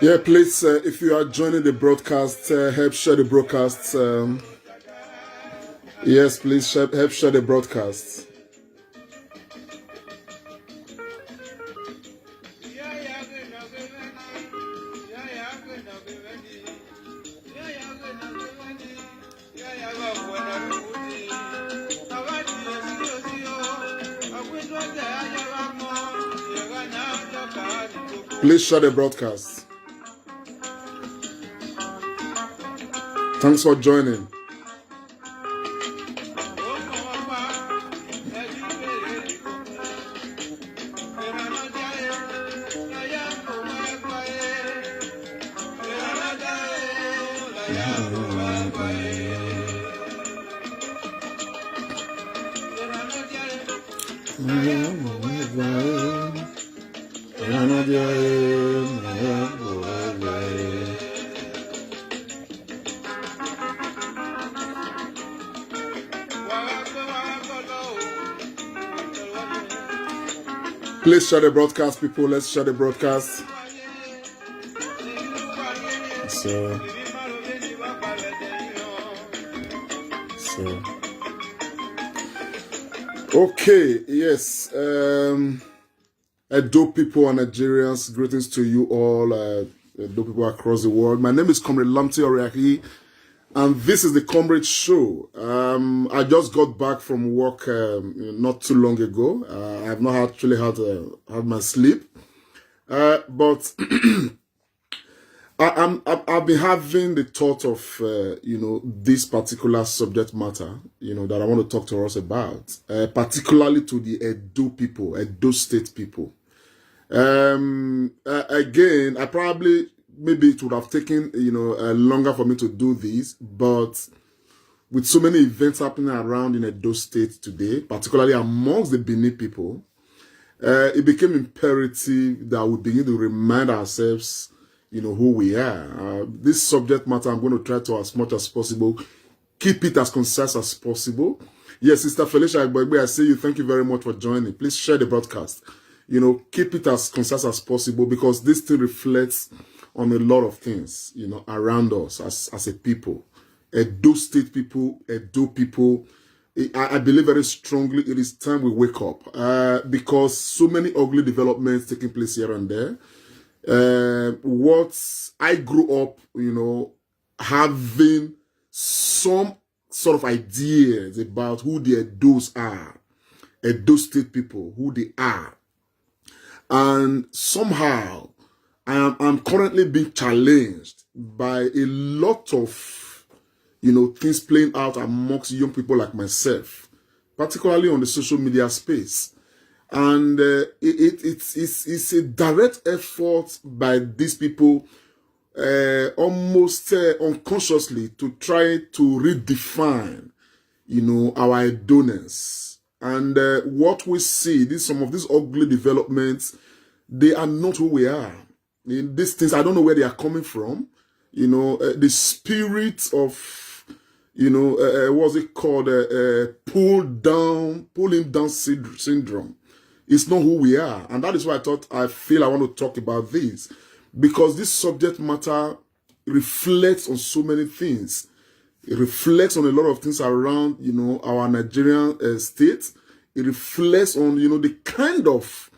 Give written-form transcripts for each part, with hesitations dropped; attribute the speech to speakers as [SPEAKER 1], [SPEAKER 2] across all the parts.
[SPEAKER 1] Yeah, please, if you are joining the broadcast, help share the broadcast. Yes, please help share the broadcast. Please share the broadcast. Thanks for joining. Please share the broadcast, people. Let's share the broadcast. So. Okay, yes. Edo people and Nigerians, greetings to you all, Edo people across the world. My name is Comrade Lamte Oriahi, and this is the Comrade Show. I just got back from work not too long ago. I have not actually had my sleep, but I've been having the thought of this particular subject matter that I want to talk to us about, particularly to the Edo people, Edo State people. Again, maybe it would have taken longer for me to do this, but with so many events happening around in Edo State today, particularly amongst the Benin people, it became imperative that we begin to remind ourselves who we are. This subject matter, I'm going to try to, as much as possible, keep it as concise as possible. Yes, Sister Felicia Agboigbe, I see you. Thank you very much for joining. Please share the broadcast. Keep it as concise as possible, because this thing reflects on a lot of things, around us as a people. Edo State people, Edo people, I believe very strongly it is time we wake up, because so many ugly developments taking place here and there. What I grew up, having some sort of ideas about who the Edos are, Edo State people, who they are. And somehow, I'm currently being challenged by a lot of, things playing out amongst young people like myself, particularly on the social media space. And it's a direct effort by these people, almost unconsciously, to try to redefine, our Edoness. And what we see, some of these ugly developments, they are not who we are. These things, I don't know where they are coming from. The spirit of, what's it called, pulling down syndrome. It's not who we are. And that is why I feel I want to talk about this. Because this subject matter reflects on so many things. It reflects on a lot of things around, our Nigerian state. It reflects on, the kind of,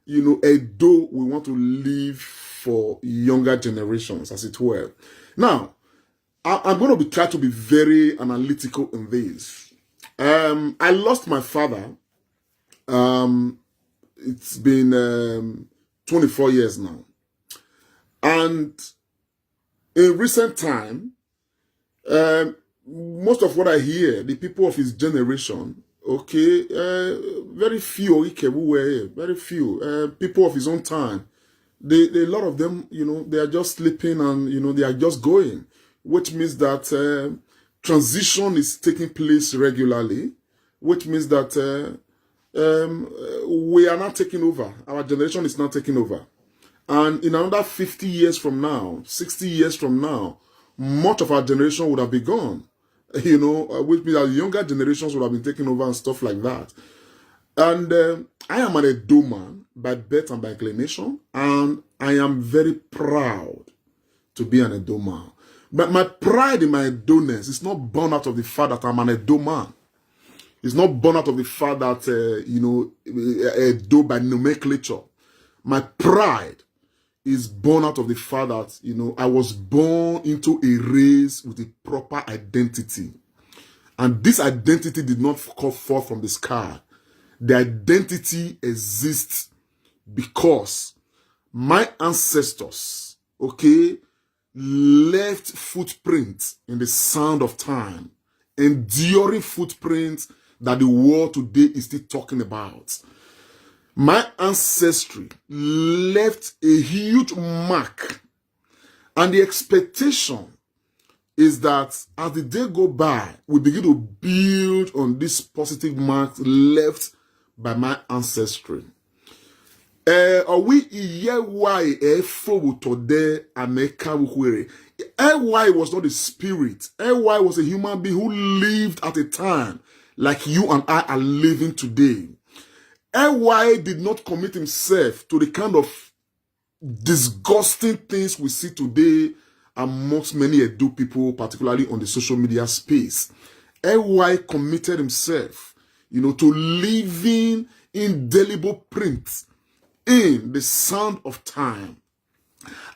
[SPEAKER 1] Edo we want to leave for younger generations, as it were. Now, I'm going to try to be very analytical in this. I lost my father. It's been 24 years now. And in recent time, Most of what I hear, the people of his generation, okay, very few, very few, people of his own time, a lot of them, they are just sleeping and, they are just going, which means that transition is taking place regularly, which means that we are not taking over. Our generation is not taking over. And in another 50 years from now, 60 years from now, much of our generation would have been gone. Which means that younger generations would have been taken over and stuff like that. And I am an Edo man by birth and by inclination, and I am very proud to be an Edo man. But my pride in my Edo-ness is not born out of the fact that I'm an Edo man. It's not born out of the fact that, Edo by nomenclature. My pride is born out of the fact that, I was born into a race with a proper identity. And this identity did not come forth from the sky. The identity exists because my ancestors, okay, left footprints in the sand of time, enduring footprints that the world today is still talking about. My ancestry left a huge mark, and the expectation is that as the day go by, we begin to build on this positive mark left by my ancestry. Why was not a spirit. Why was a human being who lived at a time like you and I are living today. Why did not commit himself to the kind of disgusting things we see today amongst many Edo people, particularly on the social media space. Why committed himself, to living indelible prints in the sand of time.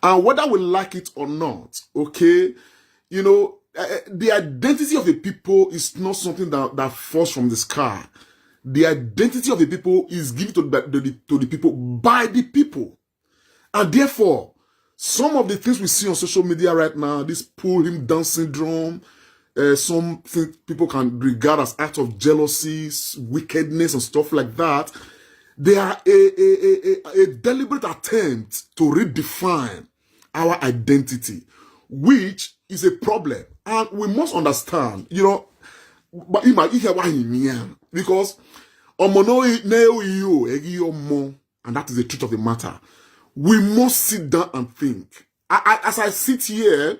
[SPEAKER 1] And whether we like it or not, okay, the identity of the people is not something that falls from the sky. The identity of the people is given to the people by the people. And therefore, some of the things we see on social media right now, this pull him down syndrome, some things people can regard as acts of jealousy, wickedness, and stuff like that, they are a deliberate attempt to redefine our identity, which is a problem. And we must understand, but because and that is the truth of the matter. We must sit down and think. As I sit here,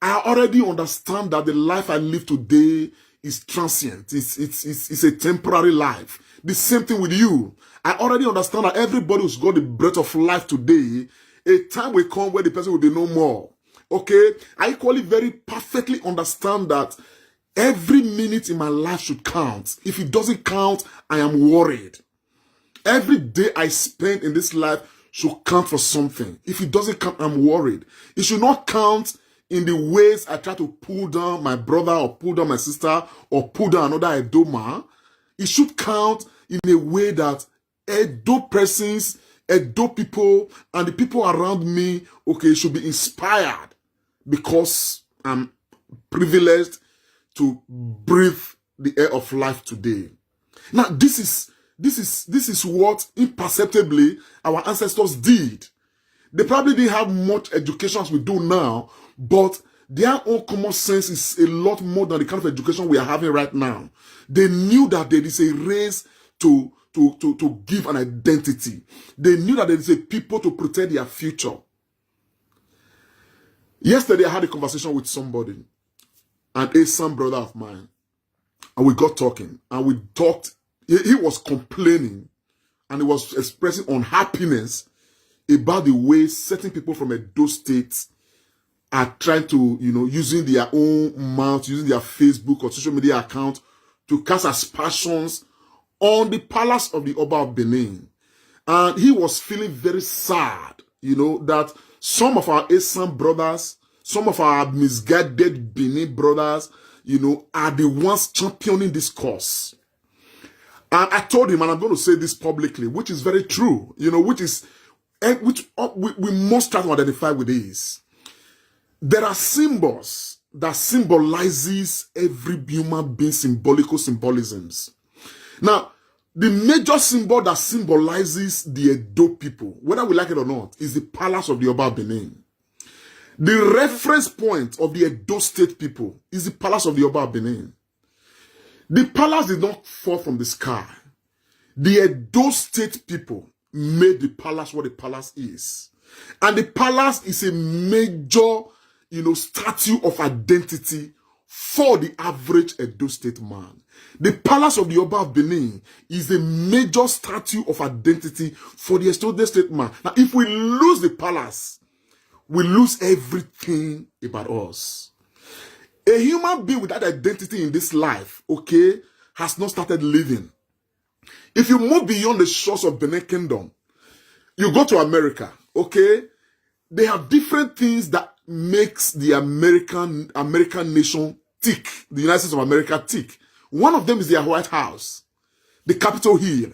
[SPEAKER 1] I already understand that the life I live today is transient. It's a temporary life. The same thing with you. I already understand that everybody who's got the breath of life today, a time will come where the person will be no more. Okay? I equally very perfectly understand that every minute in my life should count. If it doesn't count, I am worried. Every day I spend in this life should count for something. If it doesn't count, I'm worried. It should not count in the ways I try to pull down my brother or pull down my sister or pull down another Edo man. It should count in a way that Edo persons, Edo people, and the people around me, okay, should be inspired because I'm privileged to breathe the air of life today. Now, this is what imperceptibly our ancestors did. They probably didn't have much education as we do now, but their own common sense is a lot more than the kind of education we are having right now. They knew that there is a race to give an identity. They knew that there is a people to protect their future. Yesterday, I had a conversation with somebody, an Asian brother of mine, and we got talking, and we talked. He was complaining, and he was expressing unhappiness about the way certain people from Edo State are trying to, using their own mouth, using their Facebook or social media account to cast aspersions on the palace of the Oba of Benin. And he was feeling very sad, that some of our Asian brothers, some of our misguided Benin brothers, are the ones championing this cause. And I told him, and I'm going to say this publicly, which is very true, which we must try to identify with this. There are symbols that symbolizes every human being, symbolisms. Now, the major symbol that symbolizes the Edo people, whether we like it or not, is the palace of the Oba of Benin. The reference point of the Edo state people is the palace of the Oba of Benin. The palace did not fall from the sky. The Edo state people made the palace what the palace is. And the palace is a major, statue of identity for the average Edo state man. The palace of the Oba of Benin is a major statue of identity for the Edo state man. Now, if we lose the palace, we lose everything about us. A human being without identity in this life, okay, has not started living. If you move beyond the shores of Benin Kingdom, you go to America, okay, they have different things that makes the American nation tick, the United States of America tick. One of them is their White House, the Capitol Hill,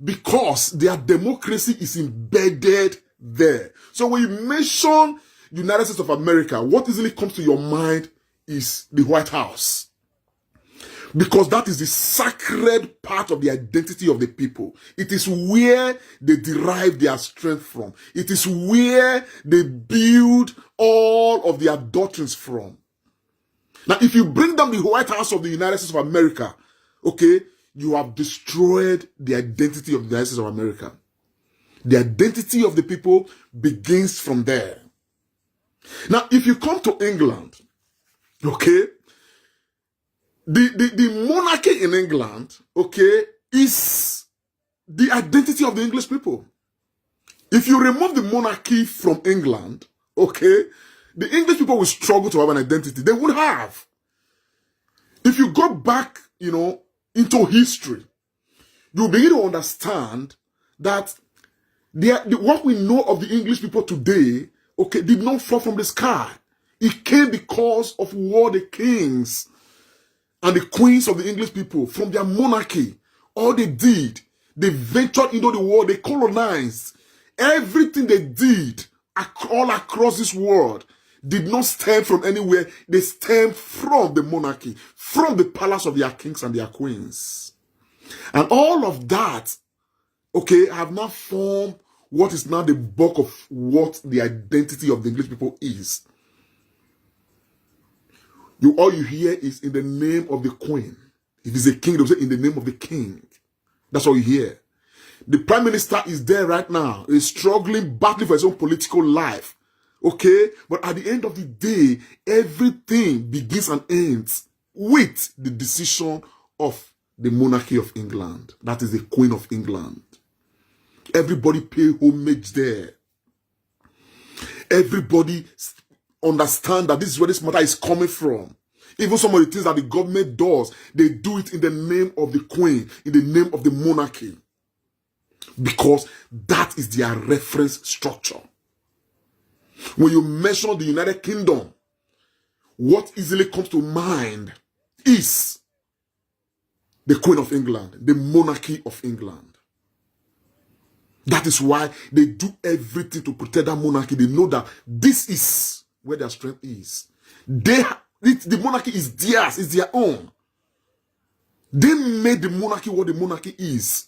[SPEAKER 1] because their democracy is embedded there. So when you mention United States of America, what easily comes to your mind is the White House. Because that is the sacred part of the identity of the people. It is where they derive their strength from. It is where they build all of their doctrines from. Now, if you bring down the White House of the United States of America, okay, you have destroyed the identity of the United States of America. The identity of the people begins from there. Now, if you come to England, okay, the monarchy in England, okay, is the identity of the English people. If you remove the monarchy from England, okay, the English people will struggle to have an identity. They would have. If you go back, into history, you'll begin to understand that what we know of the English people today, okay, did not fall from the sky. It came because of what the kings and the queens of the English people, from their monarchy, all they did, they ventured into the world, they colonized. Everything they did all across this world did not stem from anywhere. They stemmed from the monarchy, from the palace of their kings and their queens. And all of that, okay, have now formed what is now the bulk of what the identity of the English people is. All you hear is in the name of the queen. If it's a king, they'll say in the name of the king. That's all you hear. The prime minister is there right now. He's struggling, battling for his own political life. Okay? But at the end of the day, everything begins and ends with the decision of the monarchy of England. That is the Queen of England. Everybody pay homage there. Everybody understand that this is where this matter is coming from. Even some of the things that the government does, they do it in the name of the queen, in the name of the monarchy. Because that is their reference structure. When you mention the United Kingdom, what easily comes to mind is the Queen of England, the monarchy of England. That is why they do everything to protect that monarchy. They know that this is where their strength is. The monarchy is theirs, it's their own. They made the monarchy what the monarchy is.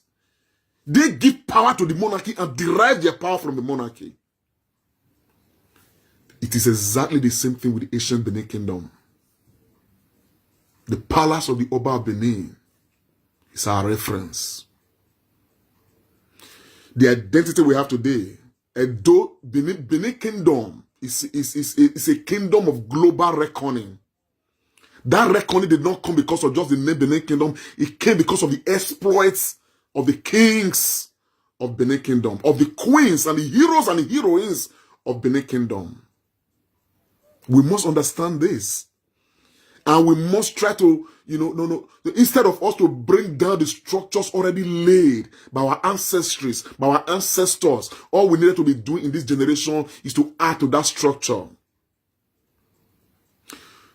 [SPEAKER 1] They give power to the monarchy and derive their power from the monarchy. It is exactly the same thing with the ancient Benin Kingdom. The palace of the Oba of Benin is our reference. The identity we have today, Edo, Benin Kingdom is a kingdom of global reckoning. That reckoning did not come because of just the name Benin Kingdom. It came because of the exploits of the kings of Benin Kingdom, of the queens and the heroes and the heroines of Benin Kingdom. We must understand this. And we must try to, instead of us to bring down the structures already laid by our ancestors, by our ancestors, all we needed to be doing in this generation is to add to that structure.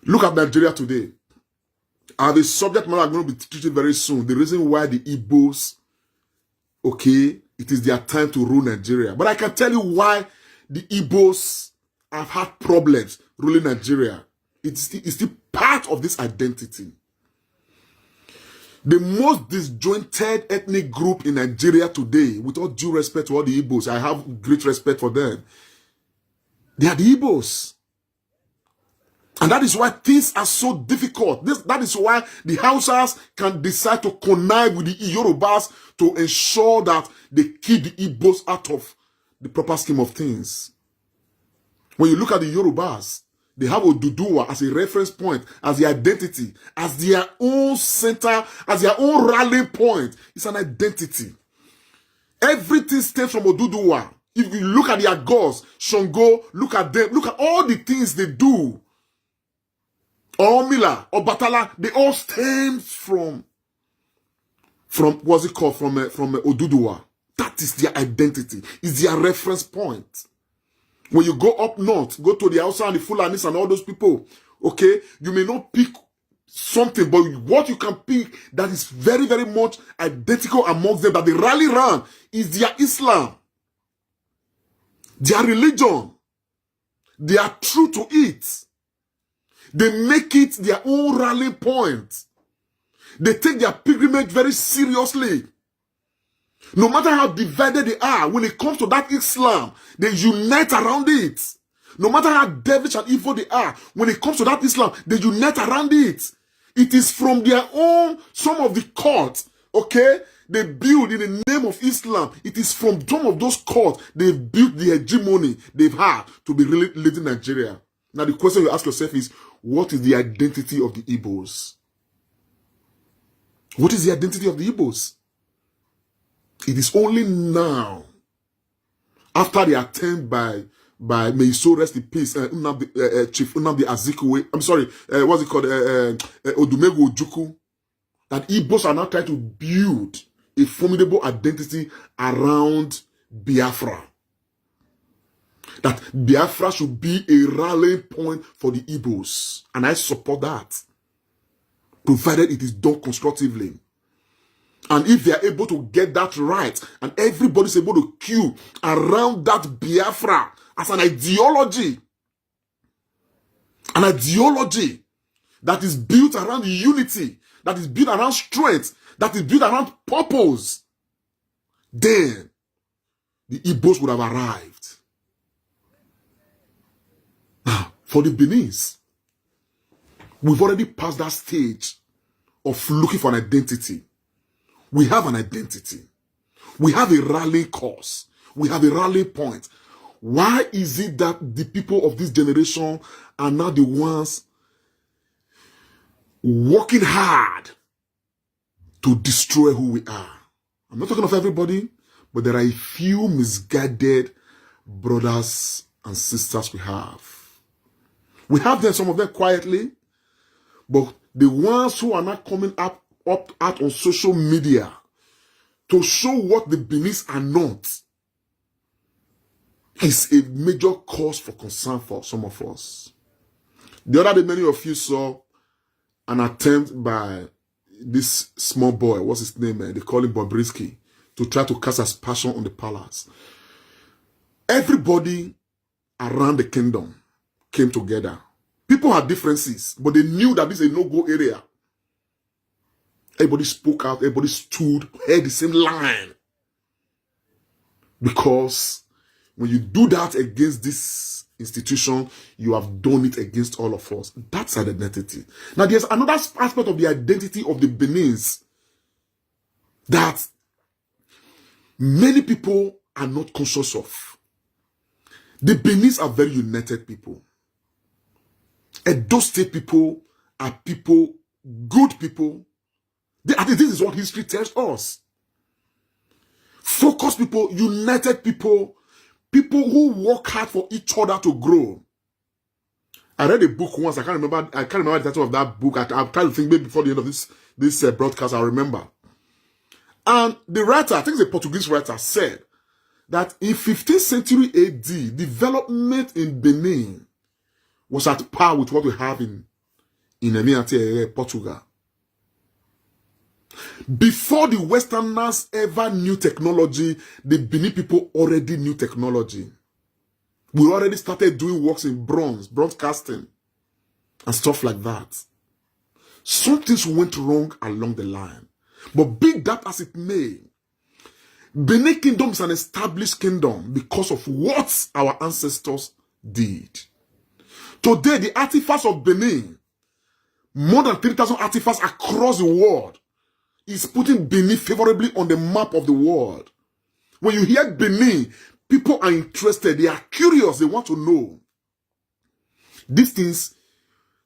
[SPEAKER 1] Look at Nigeria today. And the subject matter I'm going to be treating very soon. The reason why the Igbos, okay, it is their time to rule Nigeria. But I can tell you why the Igbos have had problems ruling Nigeria. It's still part of this identity. The most disjointed ethnic group in Nigeria today, with all due respect to all the Igbos, I have great respect for them. They are the Igbos. And that is why things are so difficult. That is why the Hausas can decide to connive with the Yorubas to ensure that they keep the Igbos out of the proper scheme of things. When you look at the Yorubas, they have Oduduwa as a reference point, as the identity, as their own center, as their own rallying point. It's an identity. Everything stems from Oduduwa. If you look at their gods, Shango, look at them, look at all the things they do. Ormila, Obatala, they all stem from what's it called? From Oduduwa. That is their identity. It's their reference point. When you go up north, go to the Hausa and the Fulanis and all those people, okay, you may not pick something, but what you can pick that is very, very much identical amongst them, that they rally around, is their Islam, their religion. They are true to it. They make it their own rallying point. They take their pilgrimage very seriously. No matter how divided they are, when it comes to that Islam, they unite around it. No matter how devilish and evil they are, when it comes to that Islam, they unite around it. It is from their own, some of the cults, okay, they build in the name of Islam. It is from some of those cults they've built the hegemony they've had to be really leading Nigeria. Now the question you ask yourself is, what is the identity of the Igbos? What is the identity of the Igbos? It is only now, after the attempt by may he so rest in peace, Chief Nnamdi Azikiwe, I'm sorry, what's it called, Odumegwu Ojukwu, that Igbos are now trying to build a formidable identity around Biafra. That Biafra should be a rallying point for the Igbos. And I support that, provided it is done constructively. And if they are able to get that right, and everybody's able to queue around that Biafra as an ideology that is built around unity, that is built around strength, that is built around purpose, then the Igbos would have arrived. Now, for the Beninese, we've already passed that stage of looking for an identity. We have an identity. We have a rallying cause. We have a rallying point. Why is it that the people of this generation are now the ones working hard to destroy who we are? I'm not talking of everybody, but there are a few misguided brothers and sisters we have. We have them, some of them quietly, but the ones who are not coming up out on social media to show what the Beninese are not is a major cause for concern for some of us. The other day, many of you saw an attempt by this small boy, what's his name, they call him Bobrisky, to try to cast aspersion on the palace. Everybody around the kingdom came together. People had differences, but they knew that this is a no-go area. Everybody spoke out, everybody stood, held the same line. Because when you do that against this institution, you have done it against all of us. That's an identity. Now, there's another aspect of the identity of the Beninese that many people are not conscious of. The Beninese are very united people. Edo State people are people, good people. I think this is what history tells us. Focused people, united people, people who work hard for each other to grow. I read a book once. I can't remember the title of that book. I'm trying to think maybe before the end of this broadcast, I'll remember. And the writer, I think it's a Portuguese writer, said that in 15th century AD, development in Benin was at par with what we have in Portugal. Before the Westerners ever knew technology, the Benin people already knew technology. We already started doing works in bronze casting. and stuff like that. Some things went wrong along the line. But be that as it may, Benin Kingdom is an established kingdom because of what our ancestors did. Today, the artifacts of Benin, more than 3,000 artifacts across the world, is putting Benin favorably on the map of the world. When you hear Benin, people are interested, they are curious, they want to know. These things,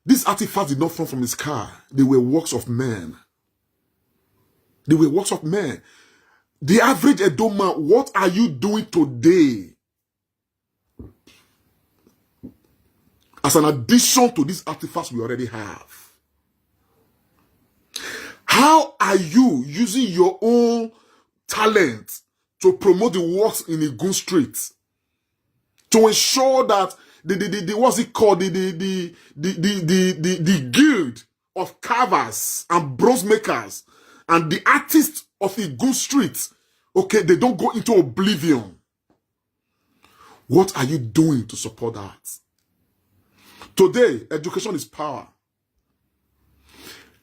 [SPEAKER 1] these artifacts did not fall from the sky. They were works of men. They were works of men. The average Edo man, what are you doing today? As an addition to these artifacts we already have. How are you using your own talent to promote the works in Igun Street? To ensure that what's it called? The guild of carvers and bronze makers and the artists of Igun Street, okay, they don't go into oblivion. What are you doing to support that? Today, education is power.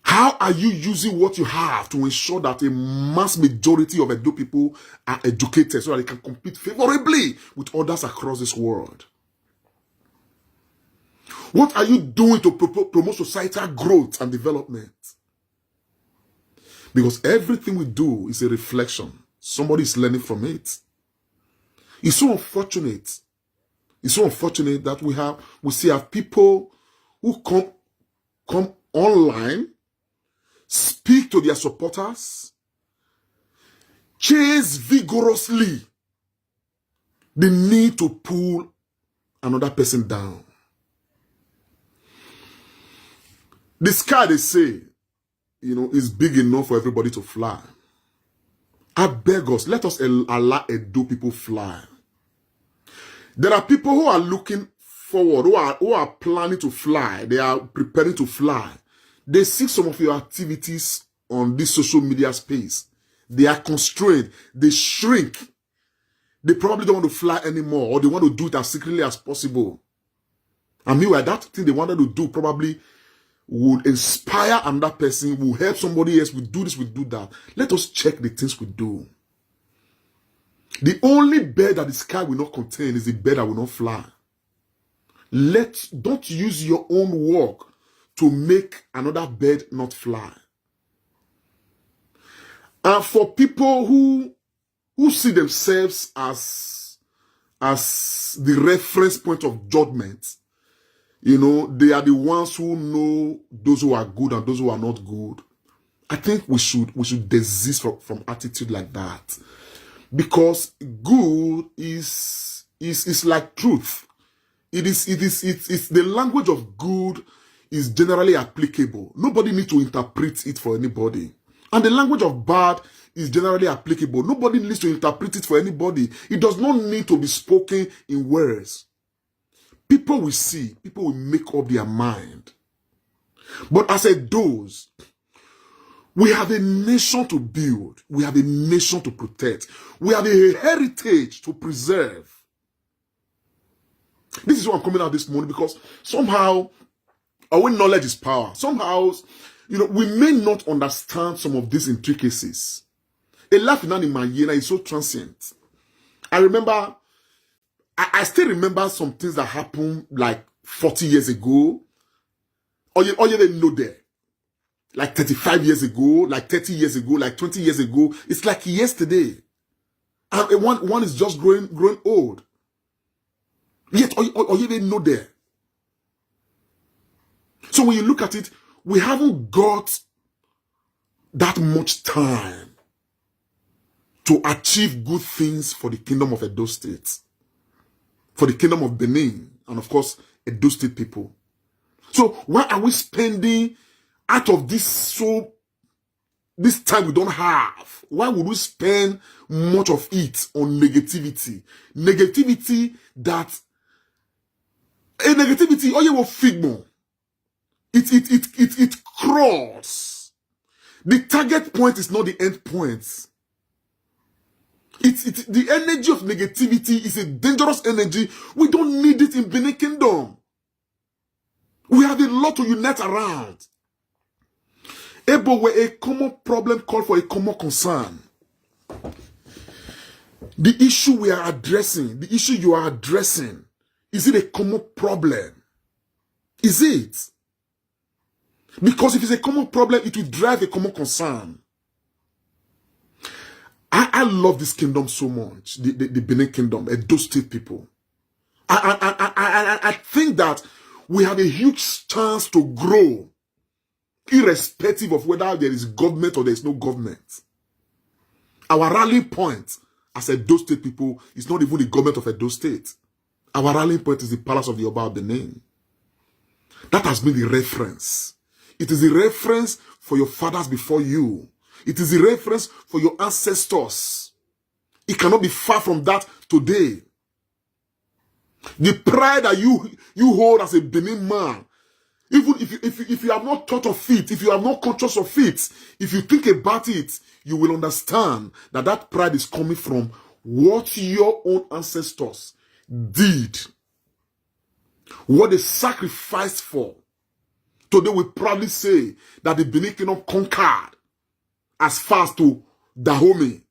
[SPEAKER 1] How are you using what you have to ensure that a mass majority of Edo people are educated so that they can compete favorably with others across this world? What are you doing to promote societal growth and development? Because everything we do is a reflection. Somebody is learning from it. It's so unfortunate. It's so unfortunate that we still have people who come online, speak to their supporters, chase vigorously the need to pull another person down. The sky, they say, is big enough for everybody to fly. I beg us, let us allow Edo people fly. There are people who are looking forward, who are planning to fly. They are preparing to fly. They see some of your activities on this social media space. They are constrained. They shrink. They probably don't want to fly anymore, or they want to do it as secretly as possible. And meanwhile, that thing they wanted to do probably would inspire another person, will help somebody else, will do this, will do that. Let us check the things we do. The only bird that the sky will not contain is the bird that will not fly. Don't use your own work to make another bird not fly. And for people who see themselves as the reference point of judgment, they are the ones who know those who are good and those who are not good. I think we should desist from attitude like that. Because good is like truth. It's the language of good is generally applicable. Nobody needs to interpret it for anybody. And the language of bad is generally applicable. Nobody needs to interpret it for anybody. It does not need to be spoken in words. People will see, people will make up their mind. But as it does, we have a nation to build. We have a nation to protect. We have a heritage to preserve. This is why I'm coming out this morning, because somehow our knowledge is power. Somehow, we may not understand some of these intricacies. A life in Manimayena is so transient. I still remember some things that happened like 40 years ago. Or you didn't know there. Like 35 years ago, like 30 years ago, like 20 years ago. It's like yesterday. And one is just growing old. Yet, or you didn't know there. So when you look at it, we haven't got that much time to achieve good things for the kingdom of Edo State, for the kingdom of Benin, and of course, Edo State people. So why are we spending out of this time we don't have? Why would we spend much of it on negativity? Negativity, oh yeah, well, figmo. It crawls. The target point is not the end point. The energy of negativity is a dangerous energy. We don't need it in Benin Kingdom. We have a lot to unite around. But where a common problem called for a common concern. The issue we are addressing, the issue you are addressing, is it a common problem? Is it? Because if it's a common problem, it will drive a common concern. I love this kingdom so much, the Benin kingdom, those state people. I think that we have a huge chance to grow, irrespective of whether there is government or there is no government. Our rallying point as Edo State people is not even the government of Edo State. Our rallying point is the palace of the Oba of Benin. That has been the reference. It is the reference for your fathers before you. It is the reference for your ancestors. It cannot be far from that today. The pride that you hold as a Benin man, even if you have not thought of it, if you are not conscious of it, if you think about it, you will understand that that pride is coming from what your own ancestors did, what they sacrificed for. Today we proudly say that the Benin Kingdom conquered as far as to Dahomey,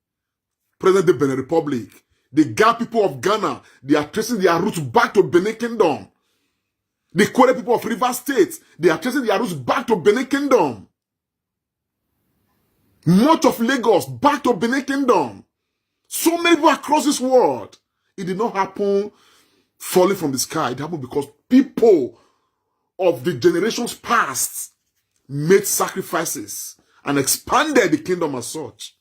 [SPEAKER 1] present-day Benin Republic. The Ga people of Ghana, they are tracing their roots back to Benin Kingdom. The Kwere people of River State, they are tracing their roots back to Benin Kingdom. Much of Lagos, back to Benin Kingdom. So many people across this world. It did not happen falling from the sky. It happened because people of the generations past made sacrifices and expanded the kingdom as such.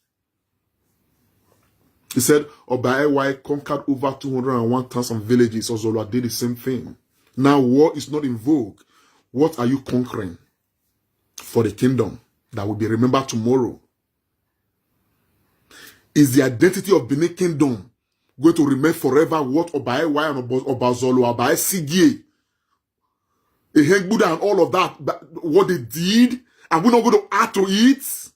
[SPEAKER 1] He said, Obaewa conquered over 201,000 villages. Ozolwa did the same thing. Now war is not in vogue. What are you conquering for the kingdom that will be remembered tomorrow? Is the identity of Benin Kingdom going to remain forever what Obaewa and Obazolo, Obae Sigie, Eheng and all of that, what they did, and we're not going to add to it?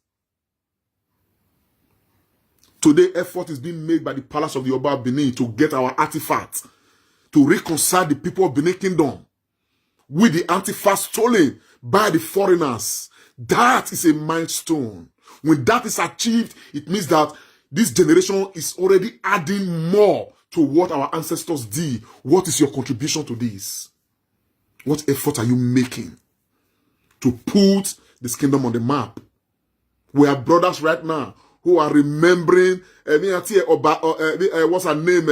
[SPEAKER 1] Today, effort is being made by the palace of the Oba of Benin to get our artifacts, to reconcile the people of Benin Kingdom with the artifacts stolen by the foreigners. That is a milestone. When that is achieved, it means that this generation is already adding more to what our ancestors did. What is your contribution to this? What effort are you making to put this kingdom on the map? We are brothers right now who are remembering, what's her name?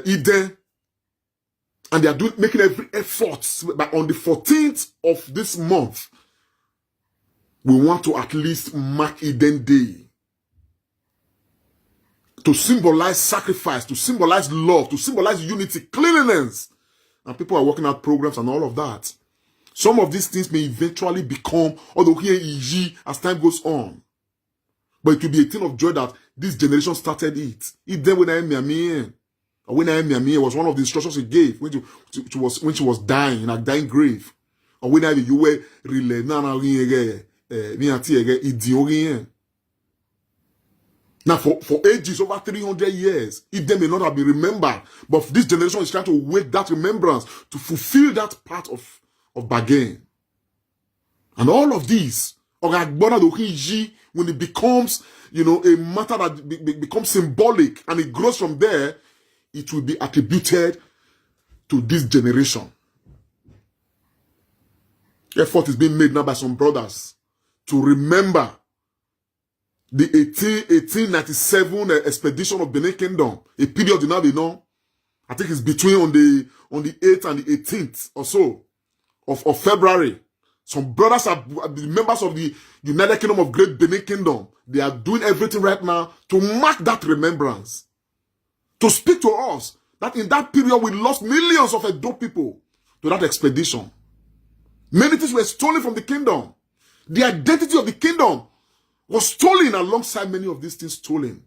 [SPEAKER 1] Eden. And they are making every effort. But on the 14th of this month, we want to at least mark Eden Day. To symbolize sacrifice, to symbolize love, to symbolize unity, cleanliness. And people are working out programs and all of that. Some of these things may eventually become, although here is as time goes on. But it will be a thing of joy that this generation started it. It then when I am was one of the instructions he gave when she was dying in a dying grave. Or when you were really now for ages, over 300 years, it then may not have been remembered. But this generation is trying to wake that remembrance to fulfill that part of bargain. And all of these, when it becomes, a matter that becomes symbolic and it grows from there, it will be attributed to this generation. Effort is being made now by some brothers to remember the 1897 expedition of Benin Kingdom, a period I think it's between on the 8th and the 18th or so of February. Some brothers are the members of the United Kingdom of Great Benin Kingdom. They are doing everything right now to mark that remembrance. To speak to us that in that period we lost millions of Edo people to that expedition. Many things were stolen from the kingdom. The identity of the kingdom was stolen alongside many of these things stolen.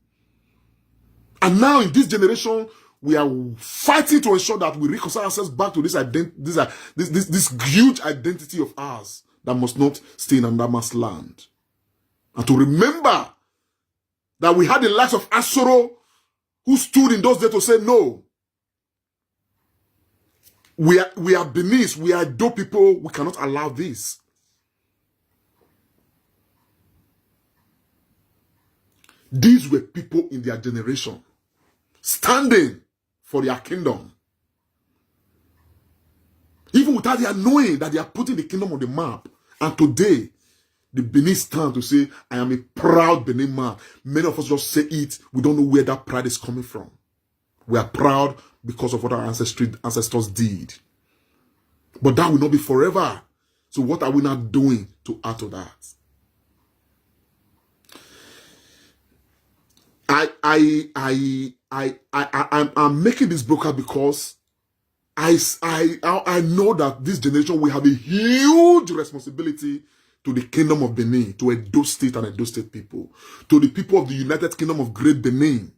[SPEAKER 1] And now in this generation, we are fighting to ensure that we reconcile ourselves back to this huge identity of ours that must not stay in Andamas land. And to remember that we had the likes of Asoro who stood in those days to say no. We are Benin, we are Edo people, we cannot allow this. These were people in their generation standing for their kingdom. Even without their knowing that they are putting the kingdom on the map. And today, the Benin stand to say, I am a proud Benin man. Many of us just say it. We don't know where that pride is coming from. We are proud because of what our ancestors did. But that will not be forever. So what are we not doing to add to that? I'm making this broadcast because I know that this generation will have a huge responsibility to the kingdom of Benin, to Edo State and Edo State people, to the people of the United Kingdom of Great Benin.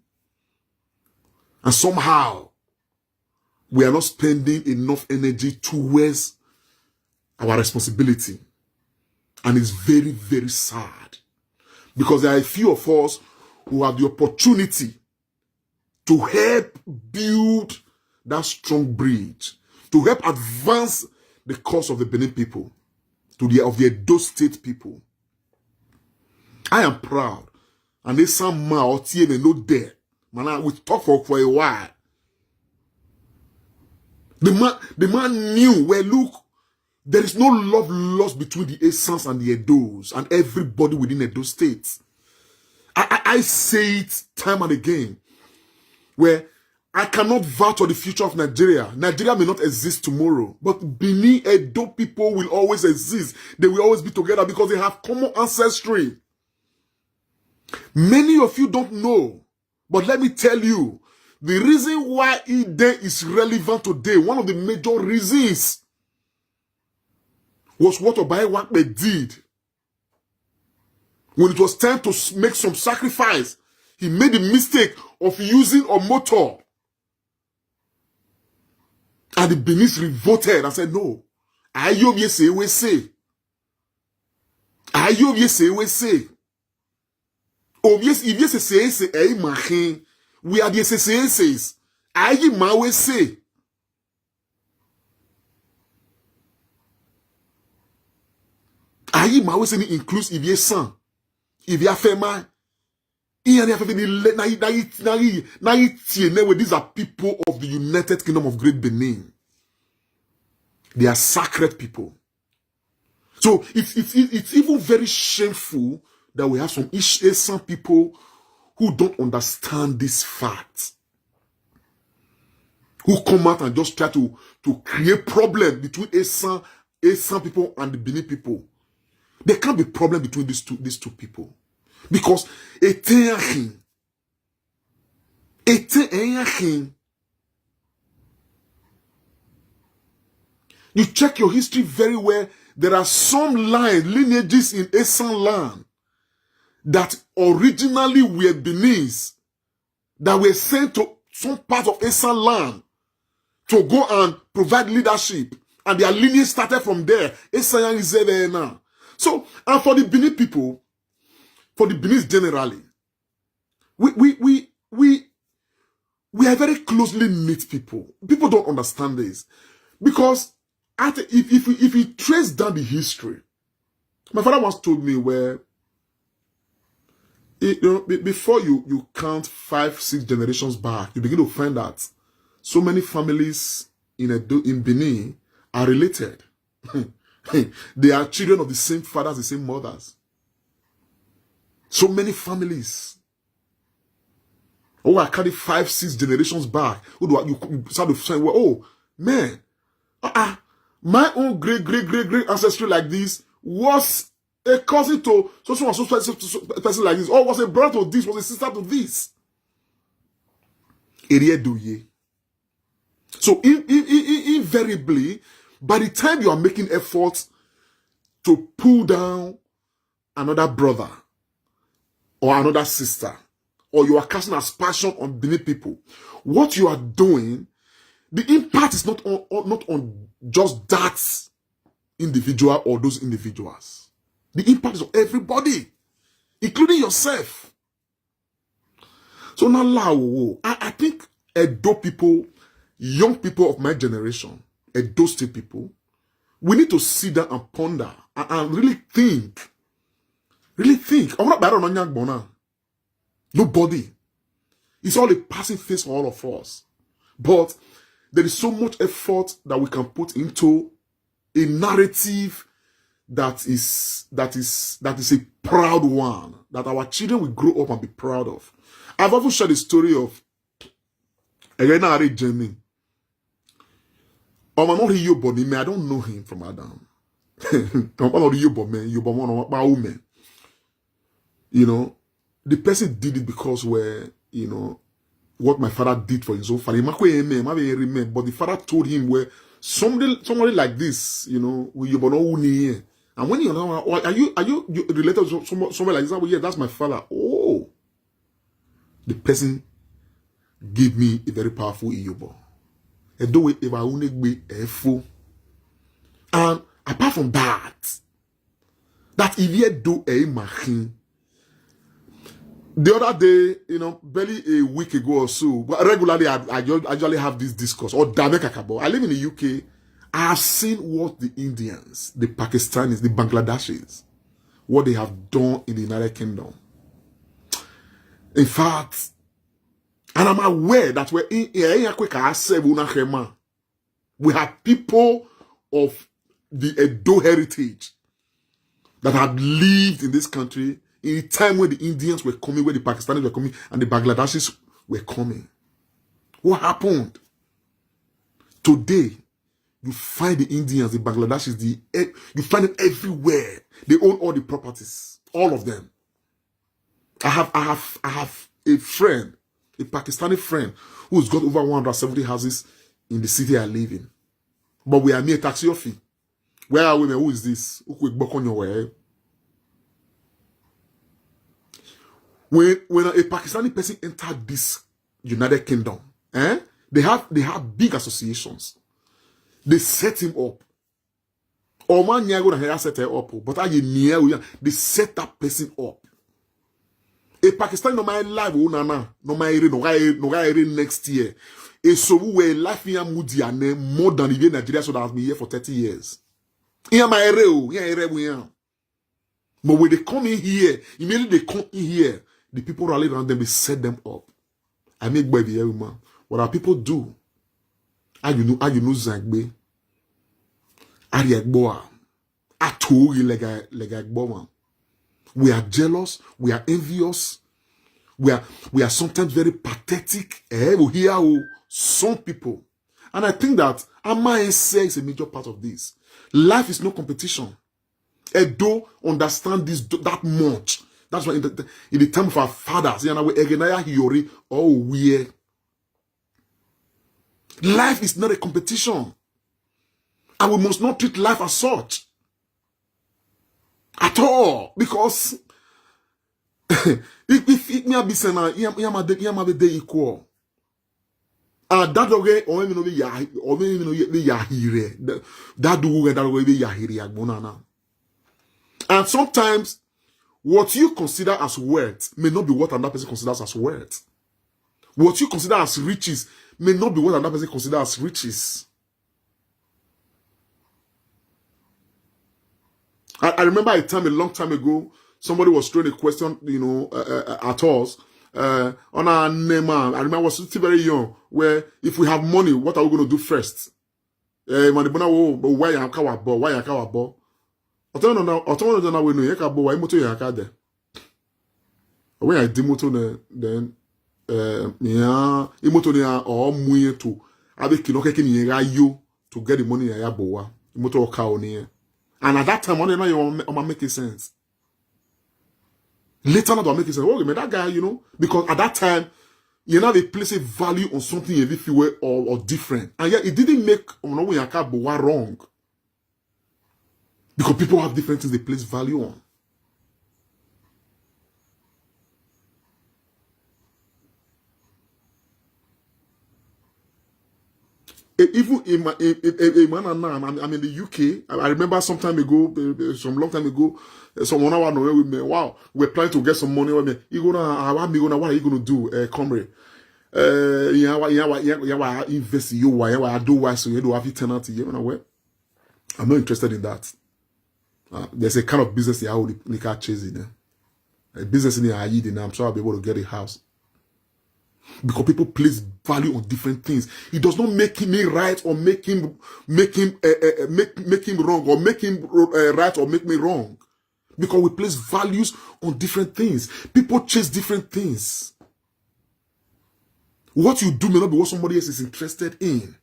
[SPEAKER 1] And somehow, we are not spending enough energy towards our responsibility. And it's very, very sad. Because there are a few of us who have the opportunity to help build that strong bridge, to help advance the cause of the Benin people, of the Edo State people. I am proud. And there's some man out here no there. Man, we talk for a while. The man knew, well, look, there is no love lost between the Essence and the Edos and everybody within Edo State. I say it time and again, where I cannot vouch for the future of Nigeria. Nigeria may not exist tomorrow, but Benin Edo people will always exist. They will always be together because they have common ancestry. Many of you don't know, but let me tell you, the reason why Ide is relevant today, one of the major reasons, was what Obayiwakbe did. When it was time to make some sacrifice, he made the mistake of using a motor. And the Benin revolted and said, no. Ayob ye say we say. Ayob ye say we say. Obvious if ye say eh machin. We are the says. Ayi ma we say. Ayi ma we say includes if ye son. If you are family, these are people of the United Kingdom of Great Benin. They are sacred people. So it's even very shameful that we have some people who don't understand this fact, who come out and just try to create problem between Esan people and the Benin people. There can't be problem between these two people. Because you check your history very well. There are some lineages in Esan land that originally were Benin's, that were sent to some part of Esan land to go and provide leadership. And their lineage started from there. Esan is there now. So, and for the Benin people, for the Benin generally, we are very closely knit people. People don't understand this. Because if you trace down the history, my father once told me where, before you count 5-6 generations back, you begin to find that so many families in Benin are related. They are children of the same fathers, the same mothers. So many families. Oh, I carry 5-6 generations back. You start to say, well, oh, man, my own great ancestry like this was a cousin to so person like this, or was a brother to this, was a sister to this. So invariably, by the time you are making efforts to pull down another brother or another sister, or you are casting aspersion on Benin people, what you are doing, the impact is not on just that individual or those individuals. The impact is on everybody, including yourself. So now, I think Edo people, young people of my generation, Those two people, we need to sit down and ponder and really think. Really think. I'm not bad on young Bona. Nobody. It's all a passing phase for all of us. But there is so much effort that we can put into a narrative that is a proud one, that our children will grow up and be proud of. I've often shared the story of Erenare Jenny. I don't know him from Adam. You know, the person did it because what my father did for his own father. But the father told him where somebody like this, and when you know, are you related to somebody like this? Oh, yeah, that's my father. Oh, the person gave me a very powerful Iyobo. And apart from that if you do a machine. The other day, barely a week ago or so, but regularly I usually have this discourse. Or Dame Kakabo. I live in the UK. I have seen what the Indians, the Pakistanis, the Bangladeshis, what they have done in the United Kingdom. In fact, and I'm aware that we have people of the Edo heritage that have lived in this country in a time where the Indians were coming, where the Pakistanis were coming, and the Bangladeshis were coming. What happened? Today, you find the Indians, the Bangladeshis, you find them everywhere. They own all the properties, all of them. I have a friend, a Pakistani friend, who's got over 170 houses in the city I live in. But we are near taxi fee. Where are women? Who is this? Who could book on your way? When a Pakistani person entered this United Kingdom, they have big associations. They set him up. Or man set her up, but they set that person up. A Pakistani no my life no my next year. A so we life here more than even Nigeria, so that has been here for 30 years. But when they come in here, immediately they come in here. The people rally around them, they set them up. I make by the man. What our people do? How you know Zangbe? Ariagboa. Atogi lega. We are jealous, we are envious, we are sometimes very pathetic. We hear some people. And I think that Ama-Ese is a major part of this. Life is no competition. Edo understand this that much. That's why in the time of our fathers, life is not a competition. And we must not treat life as such. At all. Because if it may be said, equal. And that way, or and sometimes what you consider as worth may not be what another person considers as worth. What you consider as riches may not be what another person considers as riches. I remember a long time ago, somebody was throwing a question, at us. On our name, I remember I was still very young, where if we have money, what are we going to do first? Why when I demoto then or to to get the money and at that time, I'm making sense. Later on, I'm making sense. Oh, man, that guy, because at that time, they place a value on something if you were or different. And yet, it didn't make wrong. Because people have different things they place value on. Even in I'm in the UK. I remember some long time ago, someone I know with me. Wow, we're planning to get some money. What are you gonna do, Comrade? Invest you why do why so you do have it tenant you know where I'm not interested in that. There's a kind of business here how they can chase it. A business in the IE, I'm sure I'll be able to get a house. Because people place value on different things. It does not make me right or make him wrong or make him right or make me wrong. Because we place values on different things. People chase different things. What you do may not be what somebody else is interested in.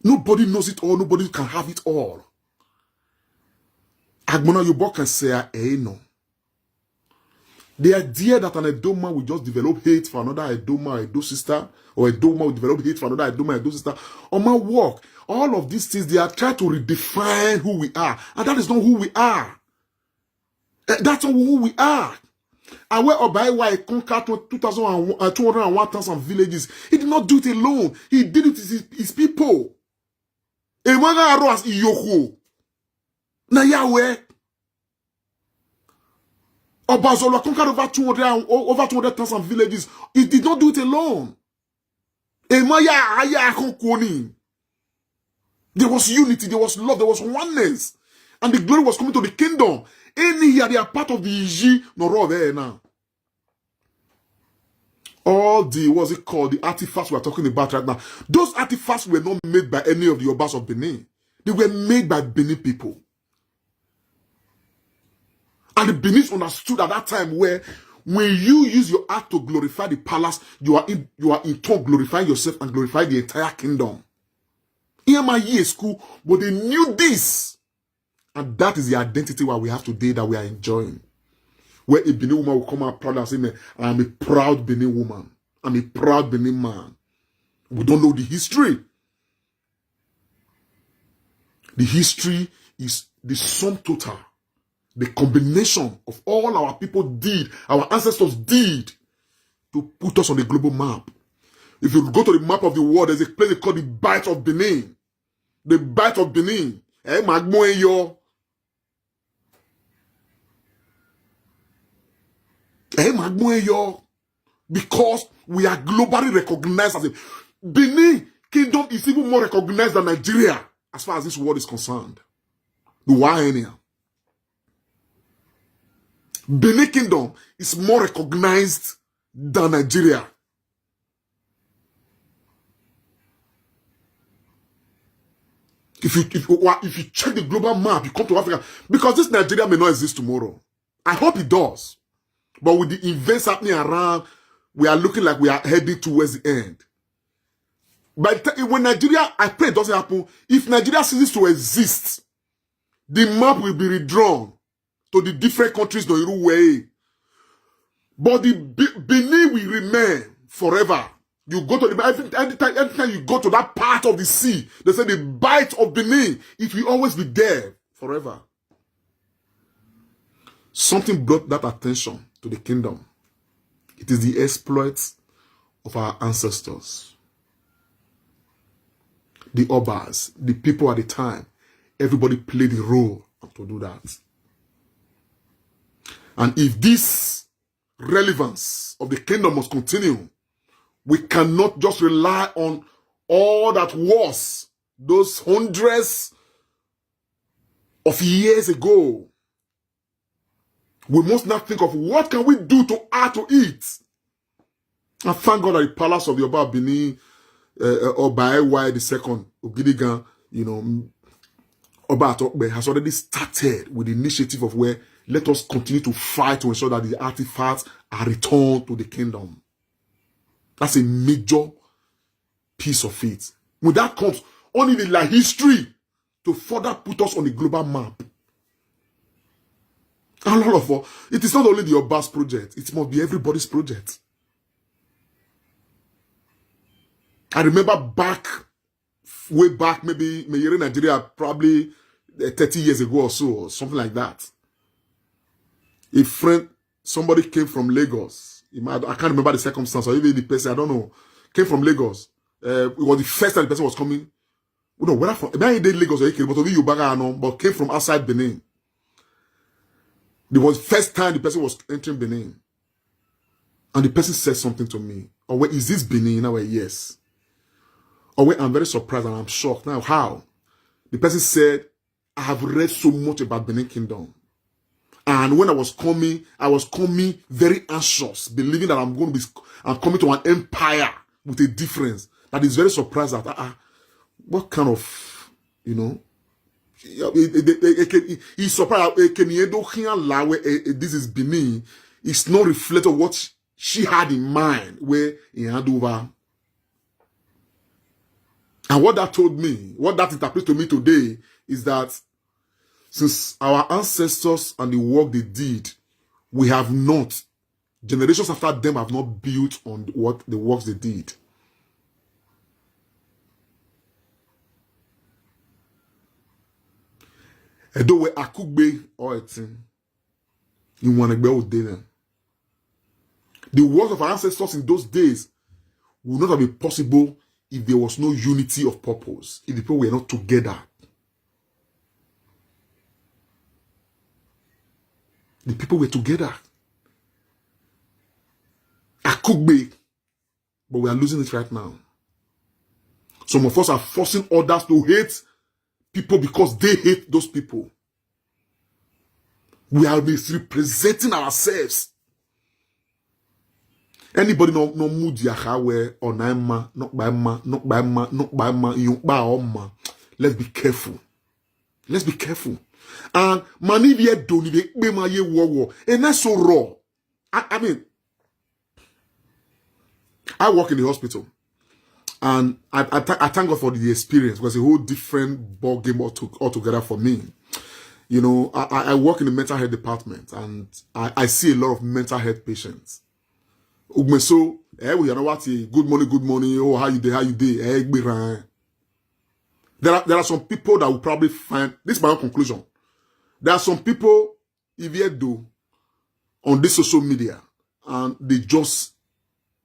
[SPEAKER 1] Nobody knows it all. Nobody can have it all. Agbona Yobo can say, no. The idea that an Edo man will just develop hate for another Edo man, Edo sister, or Edo man will develop hate for another Edo man, Edo sister, on my work, all of these things, they are trying to redefine who we are. And that is not who we are. That's not who we are. And where Obaiwa conquered 201,000 villages, he did not do it alone. He did it with his people. Emanga Aros Iyoko. Na Yahweh. Obazola conquered over 200,000 villages. He did not do it alone. Emaya Aya Akokoni. There was unity, there was love, there was oneness. And the glory was coming to the kingdom. Any here, they are part of the EZIP, no there now. All the, what's it called, the artifacts we are talking about right now, those artifacts were not made by any of the Obas of Benin. They were made by Benin people. And the Benin understood at that time where when you use your art to glorify the palace, you are in turn glorifying yourself and glorifying the entire kingdom. In my year school, but they knew this. And that is the identity where we have today that we are enjoying. Where a Benin woman will come out proud and say, I am a proud Benin woman. I'm a proud Benin man. We don't know the history. The history is the sum total. The combination of all our people did, our ancestors did, to put us on the global map. If you go to the map of the world, there's a place called the Bight of Benin. The Bight of Benin. Eh, magmo yo. Because we are globally recognized as a Benin Kingdom is even more recognized than Nigeria as far as this world is concerned. The Wahenia. Benin Kingdom is more recognized than Nigeria. If you check the global map, you come to Africa, because this Nigeria may not exist tomorrow. I hope it does. But with the events happening around, we are looking like we are heading towards the end. But when Nigeria, I pray it doesn't happen. If Nigeria ceases to exist, the map will be redrawn to the different countries the Yoruba way. But the Benin will remain forever. You go to the anytime you go to that part of the sea, they say the Bight of Benin, it will always be there forever. Something brought that attention to the kingdom. It is the exploits of our ancestors. The Obas, the people at the time, everybody played a role to do that. And if this relevance of the kingdom must continue, we cannot just rely on all that was those hundreds of years ago. We must now think of what can we do to add to it. And thank God that the palace of the Oba Benin, Oba Ewa II, Ogidigan, Oba Atokbe has already started with the initiative of where let us continue to fight to ensure that the artifacts are returned to the kingdom. That's a major piece of it. When that comes, only the history to further put us on the global map. And all of us, it is not only the Obas project, it must be everybody's project. I remember way back, maybe in Nigeria, probably 30 years ago or so, or something like that. A friend, somebody came from Lagos. I can't remember the circumstance, or even the person, I don't know, came from Lagos. It was the first time the person was coming. No, whether from Lagos or but came from outside Benin. It was the first time the person was entering Benin. and the person said something to me. Or wait, is this Benin? I went, yes. Or wait, I'm very surprised and I'm shocked. Now, how? The person said, I have read so much about Benin Kingdom. And when I was coming very anxious, believing that I'm coming to an empire with a difference. That is very surprised that, what kind of, you know, he's surprised, this is Benin. It's not reflected what she had in mind where he had over. And what that told me, what that interprets to me today is that since our ancestors and the work they did, we have not, generations after them have not built on what the works they did. Edo we akugbe or etin, you want to be out there. The works of our ancestors in those days would not have been possible if there was no unity of purpose, if the people were not together. The people were together. Akugbe, but we are losing it right now. Some of us are forcing others to hate people because they hate those people. We are misrepresenting ourselves. Anybody no mood yahawe or naima, not by ma, you ba oma. Let's be careful. Let's be careful. And manivye doni be ma ye wo. And that's so raw. I mean, I work in the hospital. And I thank God for the experience. It was a whole different ball game altogether for me. You know, I work in the mental health department and I see a lot of mental health patients. So, we know what good morning, oh, how you day, there are some people that will probably find, this is my own conclusion. There are some people, if you do, on this social media, and they just,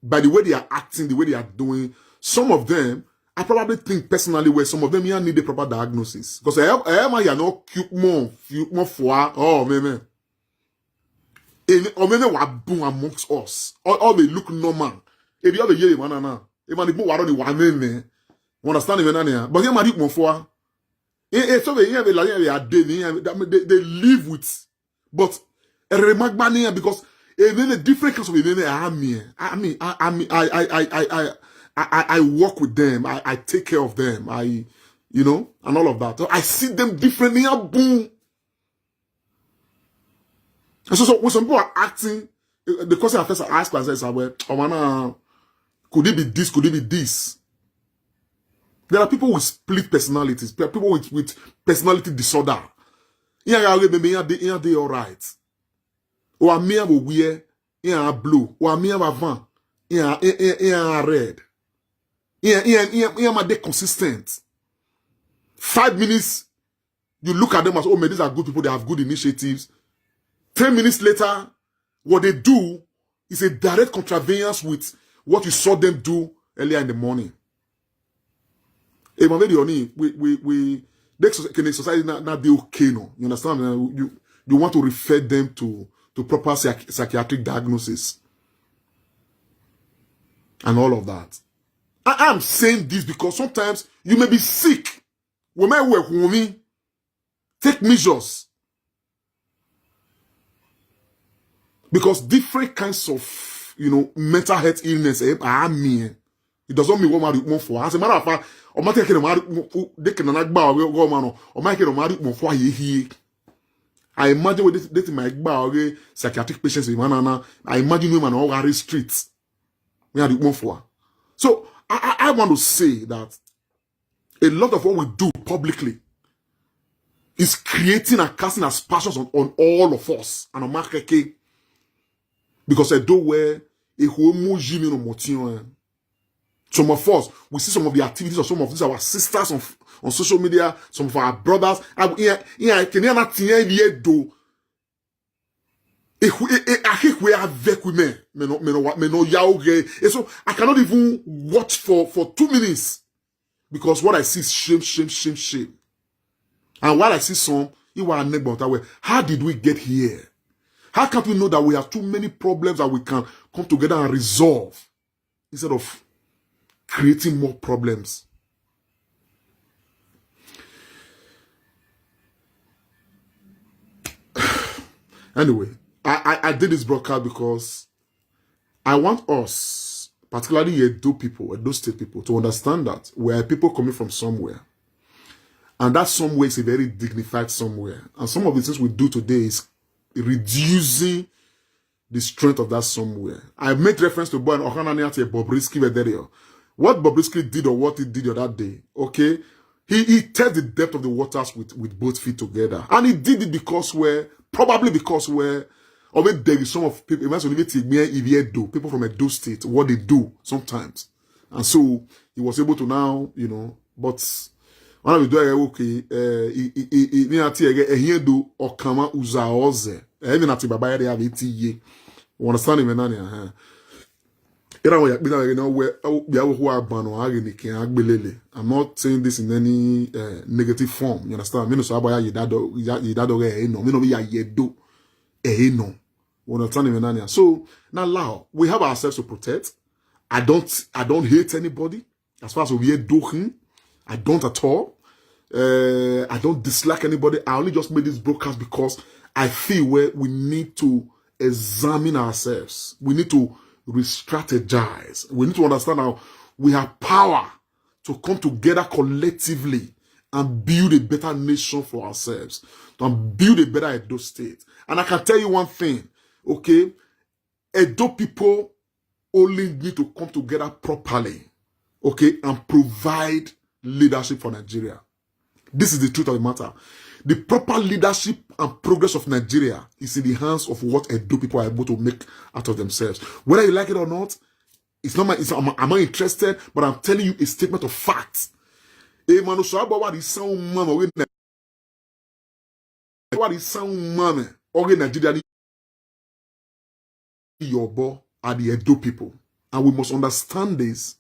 [SPEAKER 1] by the way they are acting, the way they are doing, some of them, I probably think personally where some of them here need a proper diagnosis. Because I am not cute more for, oh, man. Or maybe what boom amongst us. All they look normal. If you have a year, man, if man, people are the one in understand the but here, man, more for. So they live with, but a remark because then a different kinds of I work with them. I take care of them. You know, and all of that. So I see them differently. Boom. And so when some people are acting, the question I first ask myself is, well, oh man, could it be this? Could it be this? There are people with split personalities. There are people with personality disorder. Yeah, they all right. Or me have weird, yeah, blue. Or me have a van, yeah, red. Yeah, my day consistent. 5 minutes, you look at them as, oh man, these are good people. They have good initiatives. 10 minutes later, what they do is a direct contravenance with what you saw them do earlier in the morning. We society not be okay, no. You understand? You want to refer them to proper psychiatric diagnosis and all of that. I am saying this because sometimes you may be sick. When I work with me, take measures. Because different kinds of, you know, mental health illness, it doesn't mean what man for. As a matter of fact, I imagine with this my psychiatric patients in Manana. I imagine women all are streets. So I want to say that a lot of what we do publicly is creating and casting aspersions on all of us and on market. Because I do where a whole some of us, we see some of the activities of some of these our sisters on social media, some of our brothers. So I cannot even watch for 2 minutes because what I see is shame. And while I see some, how did we get here? How can't we know that we have too many problems that we can come together and resolve instead of creating more problems? Anyway, I did this broadcast because I want us, particularly Edo people, Edo State people, to understand that we are people coming from somewhere. And that somewhere is a very dignified somewhere. And some of the things we do today is reducing the strength of that somewhere. I made reference to Bob Bobrisky. What Bobrisky did or what he did the other day, okay? He tested the depth of the waters with both feet together. And he did it because probably because there is some of people, people from Edo State, what they do sometimes. And so he was able to now, you know, but when we do okay, okama uzaoze. Even at Baba they have 80 years. You understand him, Nania? I'm not saying this in any negative form. You understand? So now we have ourselves to protect. I don't hate anybody as far as we are doing. I don't at all. I don't dislike anybody. I only just made this broadcast because I feel where we need to examine ourselves. We need to re-strategize. We need to understand how we have power to come together collectively and build a better nation for ourselves, and build a better Edo State. And I can tell you one thing, okay? Edo people only need to come together properly, okay, and provide leadership for Nigeria. This is the truth of the matter. The proper leadership and progress of Nigeria is in the hands of what Edo people are able to make out of themselves. Whether you like it or not, it's not I'm not interested, but I'm telling you a statement of fact. Nigeria are the Edo people. And we must understand this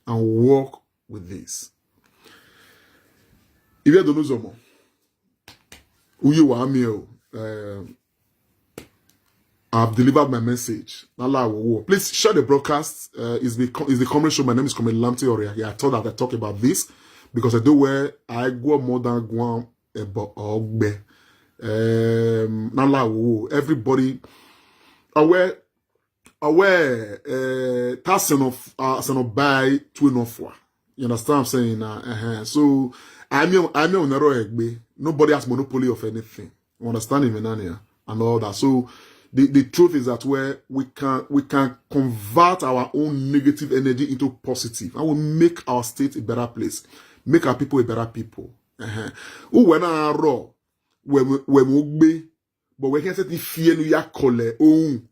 [SPEAKER 1] and work with this. If you don't know Zomo, I've delivered my message. Please share the broadcast. Is the Comrade Show. My name is Comrade Lamte Oria. I thought that I talk about this because I do where I go more than Guam about Ogbe. Everybody aware person of buy twin of one. You understand what I'm saying? So nobody has monopoly of anything. You understand him and all that. So the truth is that where we can convert our own negative energy into positive, and we make our state a better place, make our people a better people. When I raw, when we but we can say the fear no yakole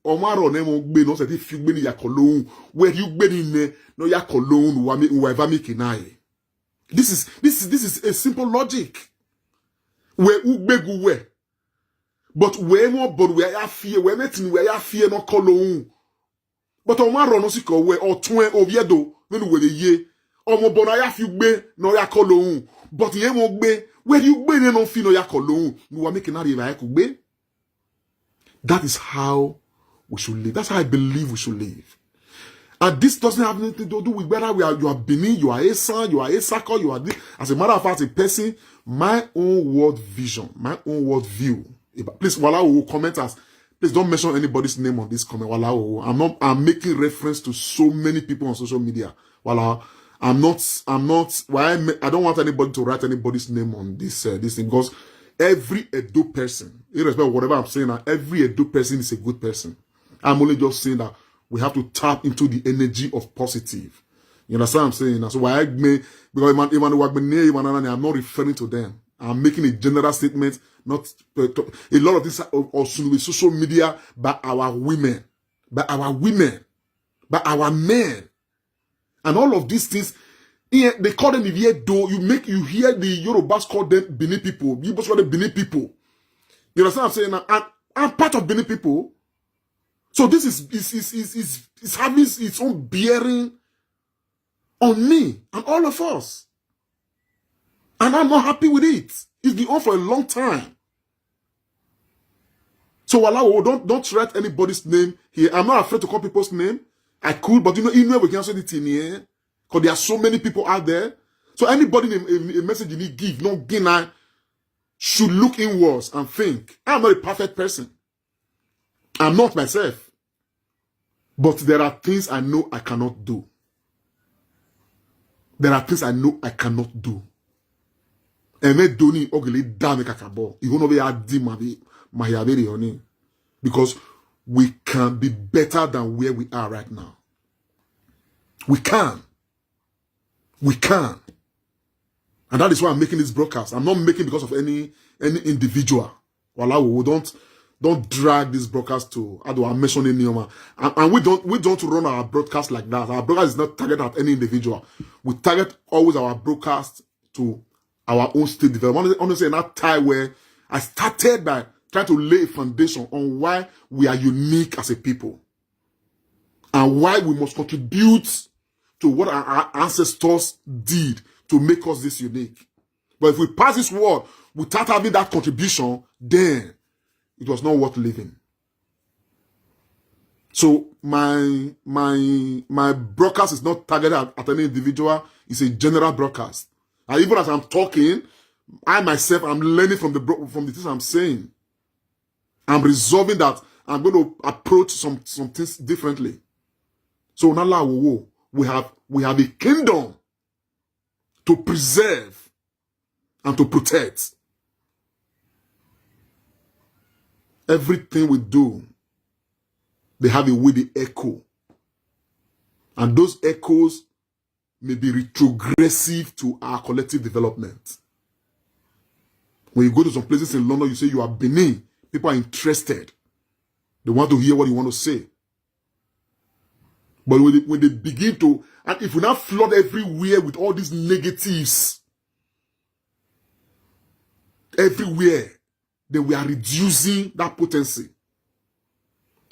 [SPEAKER 1] omaro ne mo gbe no say the fear gbe ni yakole where you gbe ni no yakole wa make nai. This is a simple logic. Where ugbe we but we more but we are fear we metin we are fear no kolo but omaro no siko we or twen oviedo no we ye omo bon ya fi gbe no yakole but ye mo gbe where you gbe no fi no yakole no wa make nai ba yakugbe. That is how we should live. That's how I believe we should live. And this doesn't have anything to do with whether you are Benin, you are Esan, you are Esako, you are this. As a matter of fact, a person, my own world vision, my own world view. Please, while will comment us, please don't mention anybody's name on this comment. I'm making reference to so many people on social media. I don't want anybody to write anybody's name on this thing because every Edo person, irrespective of whatever I'm saying now, every Edo person is a good person. I'm only just saying that we have to tap into the energy of positive. You understand what I'm saying? So why because I'm not referring to them. I'm making a general statement, not a lot of this also with social media by our women, by our men. And all of these things, they call them Iviedo. You hear the Yorubas call them Benin people. You call them Benin people. You understand what I'm saying? And I'm part of Benin people. So this is having its own bearing on me and all of us. And I'm not happy with it. It's been on for a long time. So Allah, don't write anybody's name here. I'm not afraid to call people's name. I could, but you know we can say it in here. Because there are so many people out there. So anybody a message you need give, no gina, should look inwards and think, I'm not a perfect person. I'm not myself. But there are things I know I cannot do. There are things I know I cannot do. And me doni ogili dame kakabo. You know be adi mahiyaberi oni. Because we can be better than where we are right now. We can. We can. And that is why I'm making this broadcast. I'm not making because of any individual. Wallah, don't drag this broadcast to I'm mentioning Nioma. And we don't run our broadcast like that. Our broadcast is not targeted at any individual. We target always our broadcast to our own state development. Honestly, in that time where I started by trying to lay a foundation on why we are unique as a people. And why we must contribute to what our ancestors did to make us this unique. But if we pass this word without having that contribution, then it was not worth living. So my broadcast is not targeted at any individual. It's a general broadcast. And even as I'm talking, I myself am learning from the things I'm saying. I'm resolving that I'm going to approach some things differently. So Nala we have a kingdom to preserve and to protect. Everything we do, they have a way they echo. And those echoes may be retrogressive to our collective development. When you go to some places in London, you say you are Benin. People are interested. They want to hear what you want to say. But when they begin to, and if we now flood everywhere with all these negatives, everywhere, then we are reducing that potency.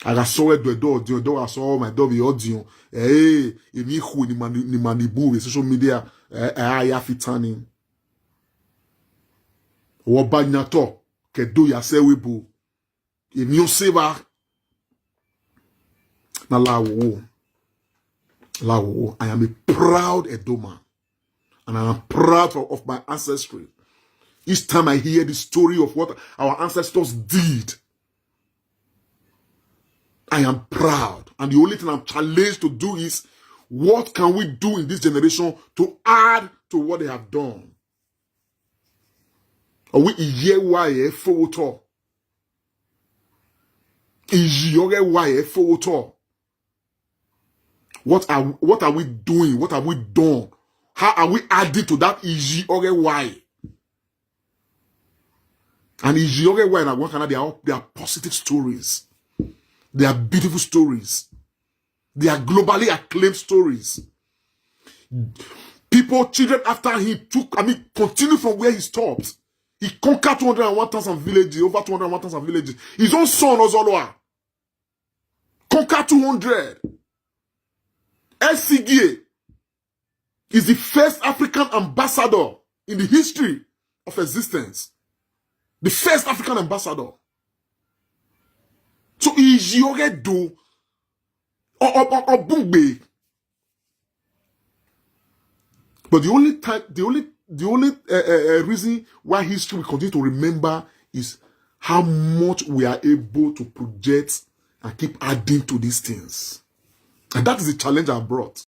[SPEAKER 1] I saw it, I saw my dog, the audio. Hey, ni manibu, social media, I have it turning. Wabanyato, kedo ya sewebu. If you say back, na lawo. I am a proud Edoma. And I am proud of my ancestry. Each time I hear the story of what our ancestors did, I am proud. And the only thing I'm challenged to do is, what can we do in this generation to add to what they have done? Are we why photo? Photo? What are we doing? What have we done? How are we adding to that why? And why and what they are positive stories. They are beautiful stories. They are globally acclaimed stories. People, children after him continue from where he stopped. He conquered 201,000 villages, over 201,000 villages. His own son, Ozoloa, conquered 200. SCGA is the first African ambassador in the history of existence. The first African ambassador. So Ijiore do or Bungbe. But the only reason why history will continue to remember is how much we are able to project and keep adding to these things. And that is the challenge I brought.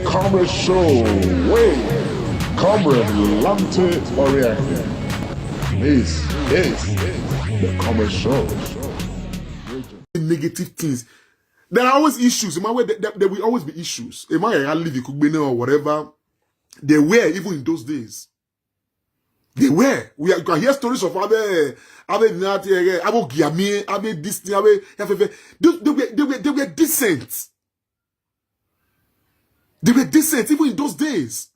[SPEAKER 2] Comrade Show, Comrade Lante Oriente. This is the Comrade Show.
[SPEAKER 1] Negative things. There are always issues. In my way, there will always be issues. In my live, you could be or whatever. They were even in those days. They were. We can hear stories of Abe Giami, Abe this, they were decent. They were decent even in those days.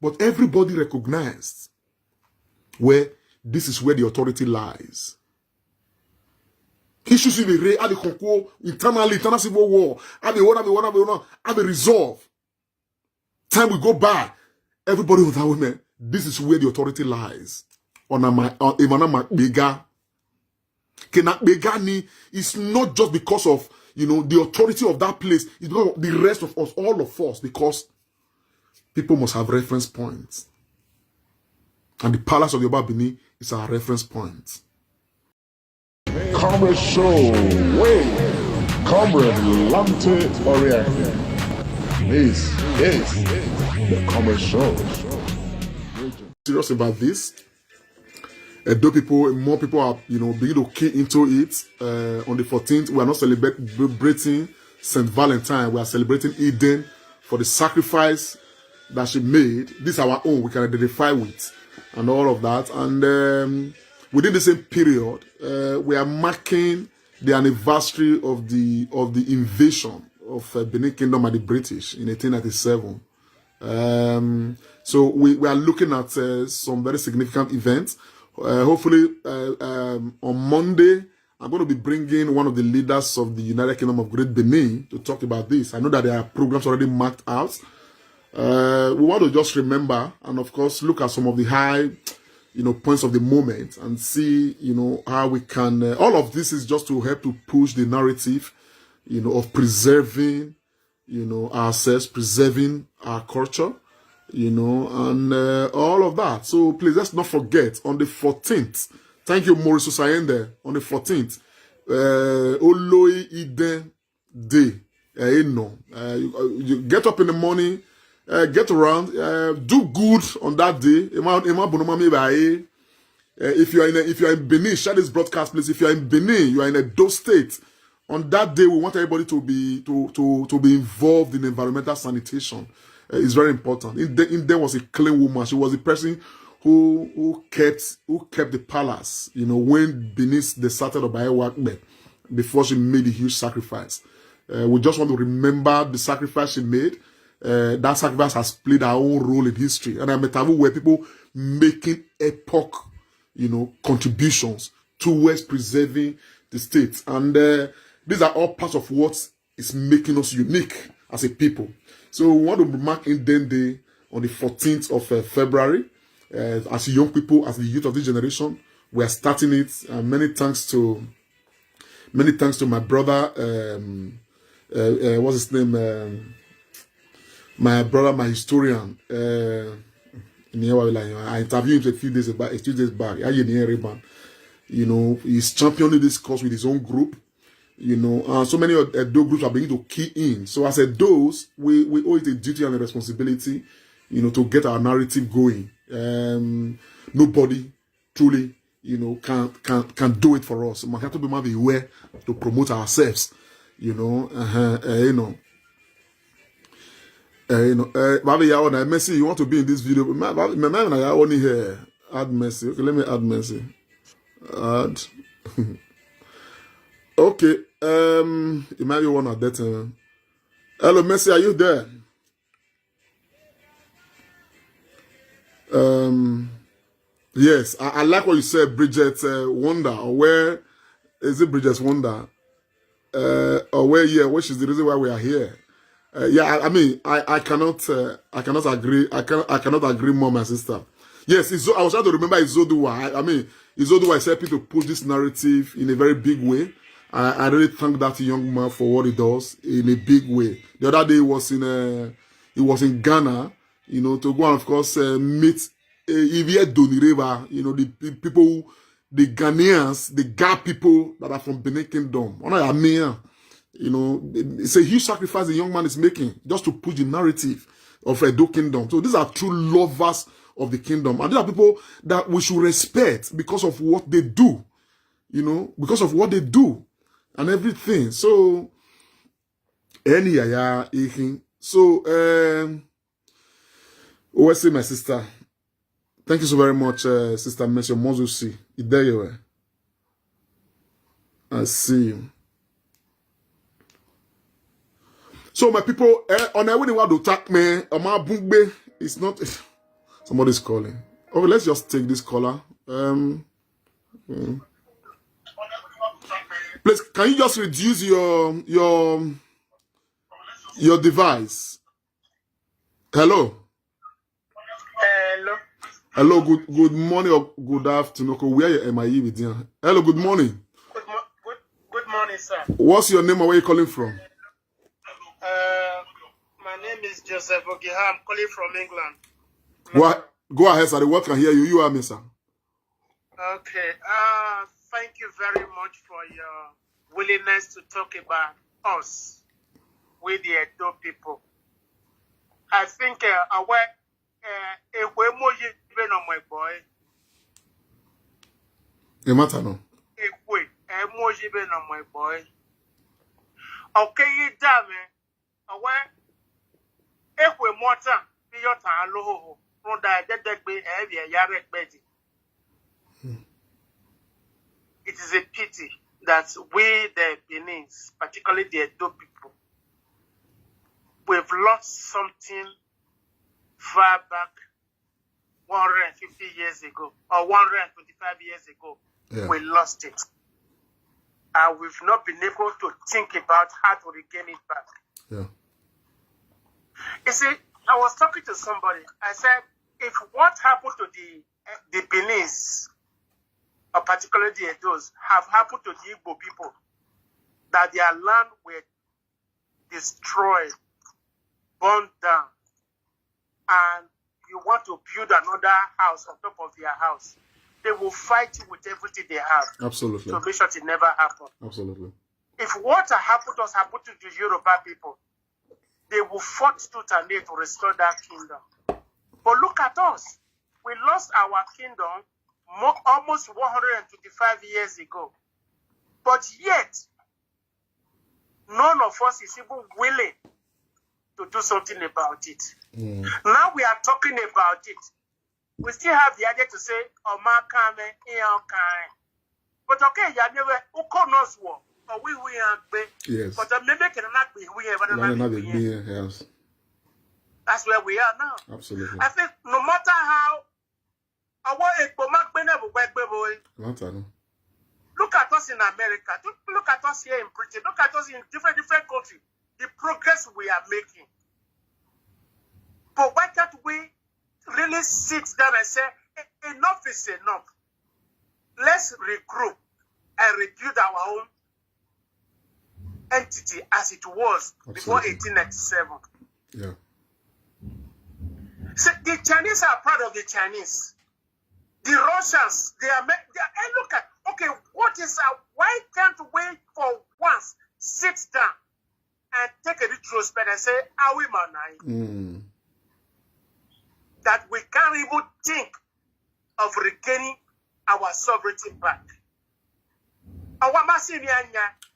[SPEAKER 1] But everybody recognized where this is where the authority lies. Issues in the Ray, have a conquer internally, internal civil war, have a resolve. Time will go by. Everybody with that woman, this is where the authority lies. On a bigger. Kenakbegani is not just because of, the authority of that place. It's because of the rest of us, all of us, because people must have reference points. And the palace of Yoruba Benin is our reference point.
[SPEAKER 2] Comrade Show, wait. Comrade Lante Oriente. This is the Comrade Show.
[SPEAKER 1] Serious about this. Though more people are, beginning to key into it. On the 14th, we are not celebrating St. Valentine. We are celebrating Eden for the sacrifice that she made. This is our own. We can identify with, and all of that. And within the same period, we are marking the anniversary of the invasion of Benin Kingdom by the British in 1897. So we are looking at some very significant events. Hopefully, on Monday, I'm going to be bringing one of the leaders of the United Kingdom of Great Benin to talk about this. I know that there are programs already marked out. We want to just remember and, of course, look at some of the high, points of the moment and see, how we can. All of this is just to help to push the narrative, of preserving, ourselves, preserving our culture. And all of that. So please, let's not forget, on the 14th, thank you, Maurice Usayende, on the 14th, Oloi Iden Day, you get up in the morning, get around, do good on that day. If you are in Benin, share this broadcast, please. If you are in Benin, you are in a Edo State. On that day, we want everybody to be involved in environmental sanitation. It's very important. There was a clean woman. She was the person who kept the palace. When Benin deserted Obaye before she made a huge sacrifice. We just want to remember the sacrifice she made. That sacrifice has played our own role in history, and I'm a taboo where people making epoch, contributions towards preserving the state, and these are all parts of what is making us unique as a people. So we want to mark Indian Day on the 14th of February. As young people, as the youth of this generation, we are starting it. Many thanks to my brother. What's his name? My brother, my historian. I interviewed him a few days back. He's championing this cause with his own group. So many of those groups are beginning to key in. So as those, we owe it a duty and a responsibility, to get our narrative going. Nobody truly, can do it for us. We have to be more aware to promote ourselves. Mercy, you want to be in this video? Add Mercy. Okay, let me add Mercy. Add. Okay. You might be one at that time. Hello, Mercy, are you there? Yes, I like what you said, Bridget Wonder. Or where is it, Bridget Wonder? Or where? Yeah, which is the reason why we are here. I mean, I cannot agree. I cannot agree more, my sister. Yes, I was trying to remember Izoduwa. I mean, Izoduwa is helping to push this narrative in a very big way. I really thank that young man for what he does in a big way. The other day he was in Ghana, to go and of course meet Ivier Donireva, the people, the Ghanaians, the Ga people that are from Benin Kingdom. It's a huge sacrifice the young man is making just to push the narrative of Edo Kingdom. So these are true lovers of the kingdom, and these are people that we should respect because of what they do. Because of what they do. And everything. So, what's it, my sister? Thank you so very much, Sister Mercy Mozusi. There you are. I see you. So, my people, on I wouldn't want to attack me. It's not. Somebody's calling. Okay, let's just take this caller. Please, can you just reduce your device? Hello.
[SPEAKER 3] Hello.
[SPEAKER 1] Hello. Good morning or good afternoon. Where am I with you? Hello. Good morning.
[SPEAKER 3] morning, sir.
[SPEAKER 1] What's your name and where you calling from?
[SPEAKER 3] My name is Joseph Ogiha. I'm calling from England.
[SPEAKER 1] Go ahead, sir. The world can hear you. You are me, sir.
[SPEAKER 3] Okay. Thank you very much for your willingness to talk about us with the Edo people. I think my boy.
[SPEAKER 1] Matter no.
[SPEAKER 3] My boy. Okay, you damn it is a pity that we, the Benins, particularly the Edo people, we've lost something far back 150 years ago or 125 years ago.
[SPEAKER 1] Yeah.
[SPEAKER 3] We lost it. And we've not been able to think about how to regain it back.
[SPEAKER 1] Yeah.
[SPEAKER 3] You see, I was talking to somebody. I said, if what happened to the Benins, or particularly the Edos, have happened to the Igbo people, that their land were destroyed, burned down, and you want to build another house on top of their house, they will fight you with everything they have.
[SPEAKER 1] Absolutely.
[SPEAKER 3] To make sure it never happens.
[SPEAKER 1] Absolutely.
[SPEAKER 3] If what happened to us happened to the Yoruba people, they will fight tooth and nail to restore that kingdom. But look at us. We lost our kingdom almost 125 years ago. But yet, none of us is even willing to do something about it. Now we are talking about it. We still have the idea to say, Oma kame, but okay, you never, Uko knows what, or we are big.
[SPEAKER 1] Yes.
[SPEAKER 3] But maybe cannot be we have another
[SPEAKER 1] yes.
[SPEAKER 3] That's where we are now.
[SPEAKER 1] Absolutely.
[SPEAKER 3] I think no matter how, look at us in America, look at us here in Britain, look at us in different countries, the progress we are making. But why can't we really sit down and say, enough is enough? Let's regroup and rebuild our own entity as it was before 1897.
[SPEAKER 1] Yeah.
[SPEAKER 3] So the Chinese are proud of the Chinese. The Russians, they are and look at, okay, why can't we for once sit down and take a retrospect and say, are we manai? That we can't even think of regaining our sovereignty back.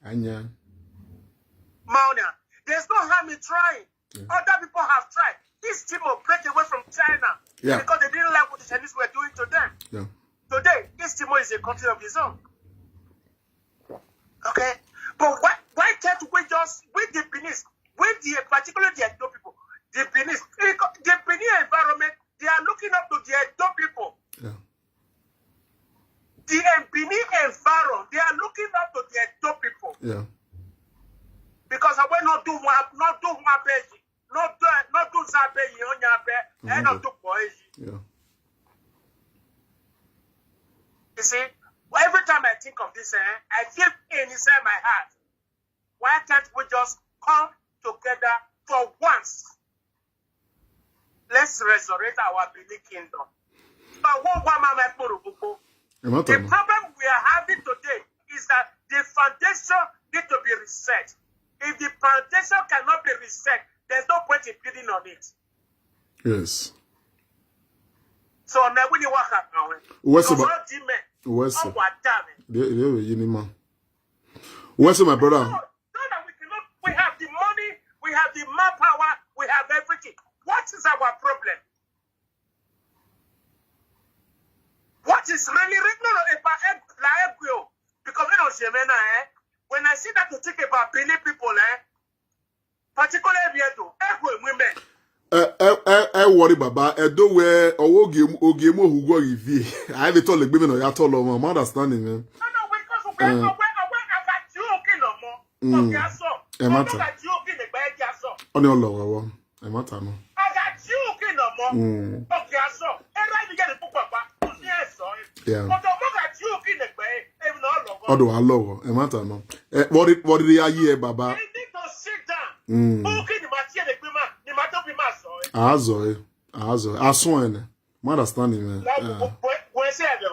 [SPEAKER 1] Anya.
[SPEAKER 3] Mauna, there's no harm in trying. Yeah. Other people have tried. This team will break away from China because they didn't like what the Chinese were doing to them.
[SPEAKER 1] Yeah.
[SPEAKER 3] Today, East Timor is a country of its own. Okay? But why can't we just, with the Benin, particularly the Edo people, the Benin environment, they are looking up to the Edo people.
[SPEAKER 1] Yeah.
[SPEAKER 3] The Benin environment, they are looking up to the Edo people.
[SPEAKER 1] Yeah.
[SPEAKER 3] Because I will not do one page. Not do Zabe, and not do boys.
[SPEAKER 1] Yeah.
[SPEAKER 3] You see, every time I think of this, I feel pain inside my heart. Why can't we just come together for once? Let's resurrect our Benin kingdom. But the problem we are having today is that the foundation needs to be reset. If the foundation cannot be reset, there's no point in building on it.
[SPEAKER 1] Yes.
[SPEAKER 3] So now when you work out now,
[SPEAKER 1] what's my brother?
[SPEAKER 3] So that we have the money, we have the manpower, we have everything. What is our problem? What is really because when I see that to think about Benin people, particularly women.
[SPEAKER 1] Worry Baba, do where or game who go if I have told the women or at all, I'm understanding, man.
[SPEAKER 3] No,
[SPEAKER 1] On your lower, I matter no. Yeah. Odo alo, e mata no. What did they hear, Baba?
[SPEAKER 3] They need to sit down. Okay, the material the bima, the matter be maso.
[SPEAKER 1] Azo. Aswene. My understanding, man.
[SPEAKER 3] When say the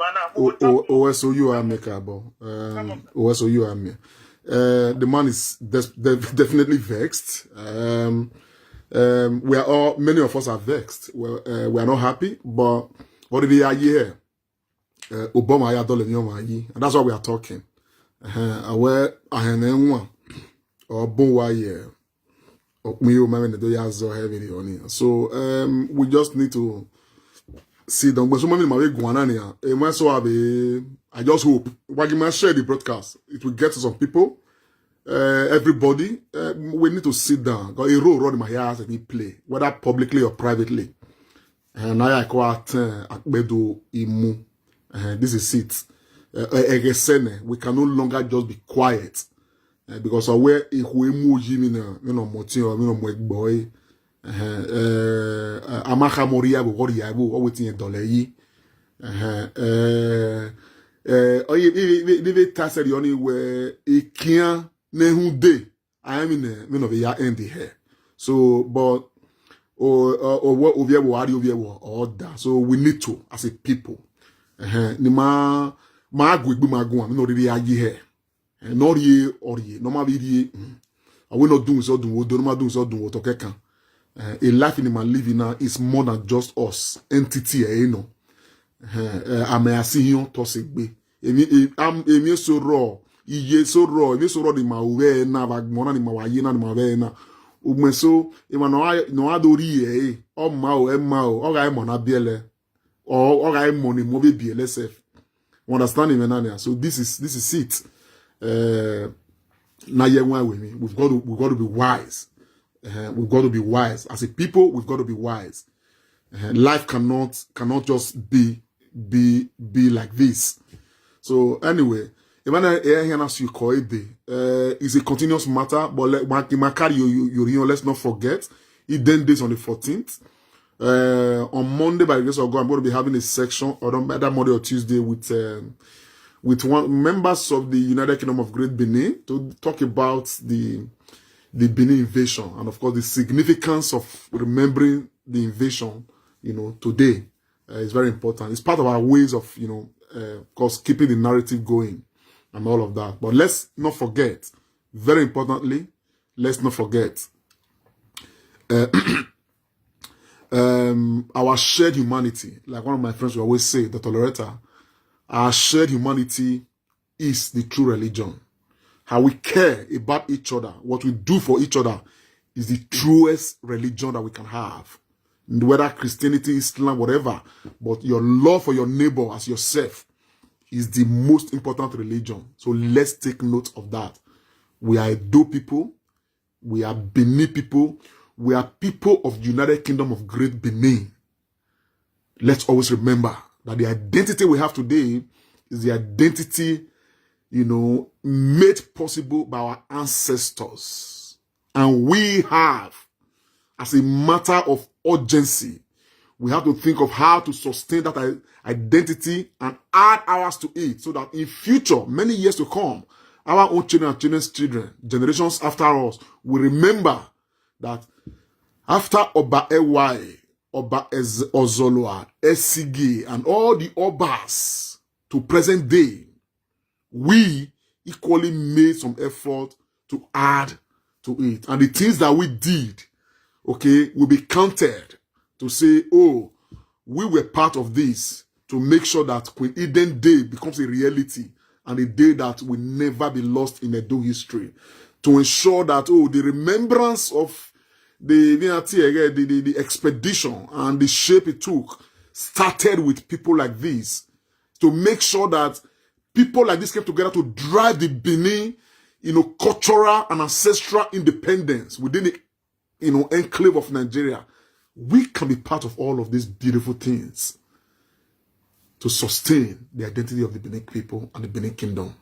[SPEAKER 1] OSOU amicable. OSOU ame. The man is definitely vexed. We are all, many of us are vexed. We are not happy, but what did they hear? Obama ya dollar and that's why we are talking. Where I am or Bonwaye or me so we just need to see them. But so many my guanania. I just hope we share the broadcast. It will get to some people. Everybody, we need to sit down. Got a role in my house and we play, whether publicly or privately. And now I call it Akbedo Imu. This is it. We can no longer just be quiet because where boy amaka moria bo wori yabo o wetin dole yi we tase the only where ikian nehu de I am in me no be ya end here. So but so we need to as a people ni ma agbe magun am no really aye here no rie orie no ma be rie I will not do so do no ma do so do to kekan a life in my living now is more than just us entity you know am I see you to segbe emi so raw iye so raw ni ma we na ba gbon na ni ma wa ye na ni ma we na ugmeso e ma no adori e o ma o ga mo na biele or ga mo ni mo be biele self understand me na so this is it na ye one with me we've got to be wise. We've got to be wise as a people. We've got to be wise. Life cannot just be like this. So anyway, it's a continuous matter. But let's not forget. It then days on the 14th. On Monday, by the grace of God, I'm going to be having a section, or either Monday or Tuesday, with one members of the United Kingdom of Great Benin to talk about the Benin invasion and of course the significance of remembering the invasion, today is very important. It's part of our ways of, of course, keeping the narrative going and all of that. But let's not forget, very importantly, let's not forget our shared humanity. Like one of my friends will always say, Dr. Loretta, our shared humanity is the true religion. How we care about each other, what we do for each other is the truest religion that we can have. Whether Christianity, Islam, whatever, but your love for your neighbor as yourself is the most important religion. So let's take note of that. We are Edo people. We are Benin people. We are people of the United Kingdom of Great Benin. Let's always remember that the identity we have today is the identity, made possible by our ancestors. And we have, as a matter of urgency, we have to think of how to sustain that identity and add ours to it so that in future, many years to come, our own children and children's children, generations after us, will remember that after Oba Ewai, Oba Ozoloa, Esigi, and all the Obas to present day, we equally made some effort to add to it. And the things that we did, will be counted to say, oh, we were part of this to make sure that Queen Eden Day becomes a reality and a day that will never be lost in Edo history. To ensure that, the remembrance of the expedition and the shape it took started with people like this. To make sure that people like this came together to drive the Benin, cultural and ancestral independence within the, enclave of Nigeria. We can be part of all of these beautiful things to sustain the identity of the Benin people and the Benin kingdom.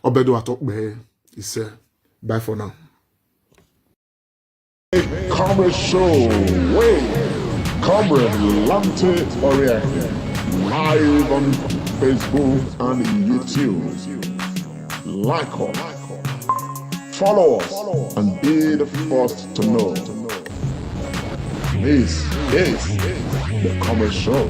[SPEAKER 1] Obedo Atokbe is bye for now.
[SPEAKER 2] Comrade Show, Comrade Lante Oriake, live on Facebook and YouTube. Like us, follow us, and be the first to know. This is the Comrade Show.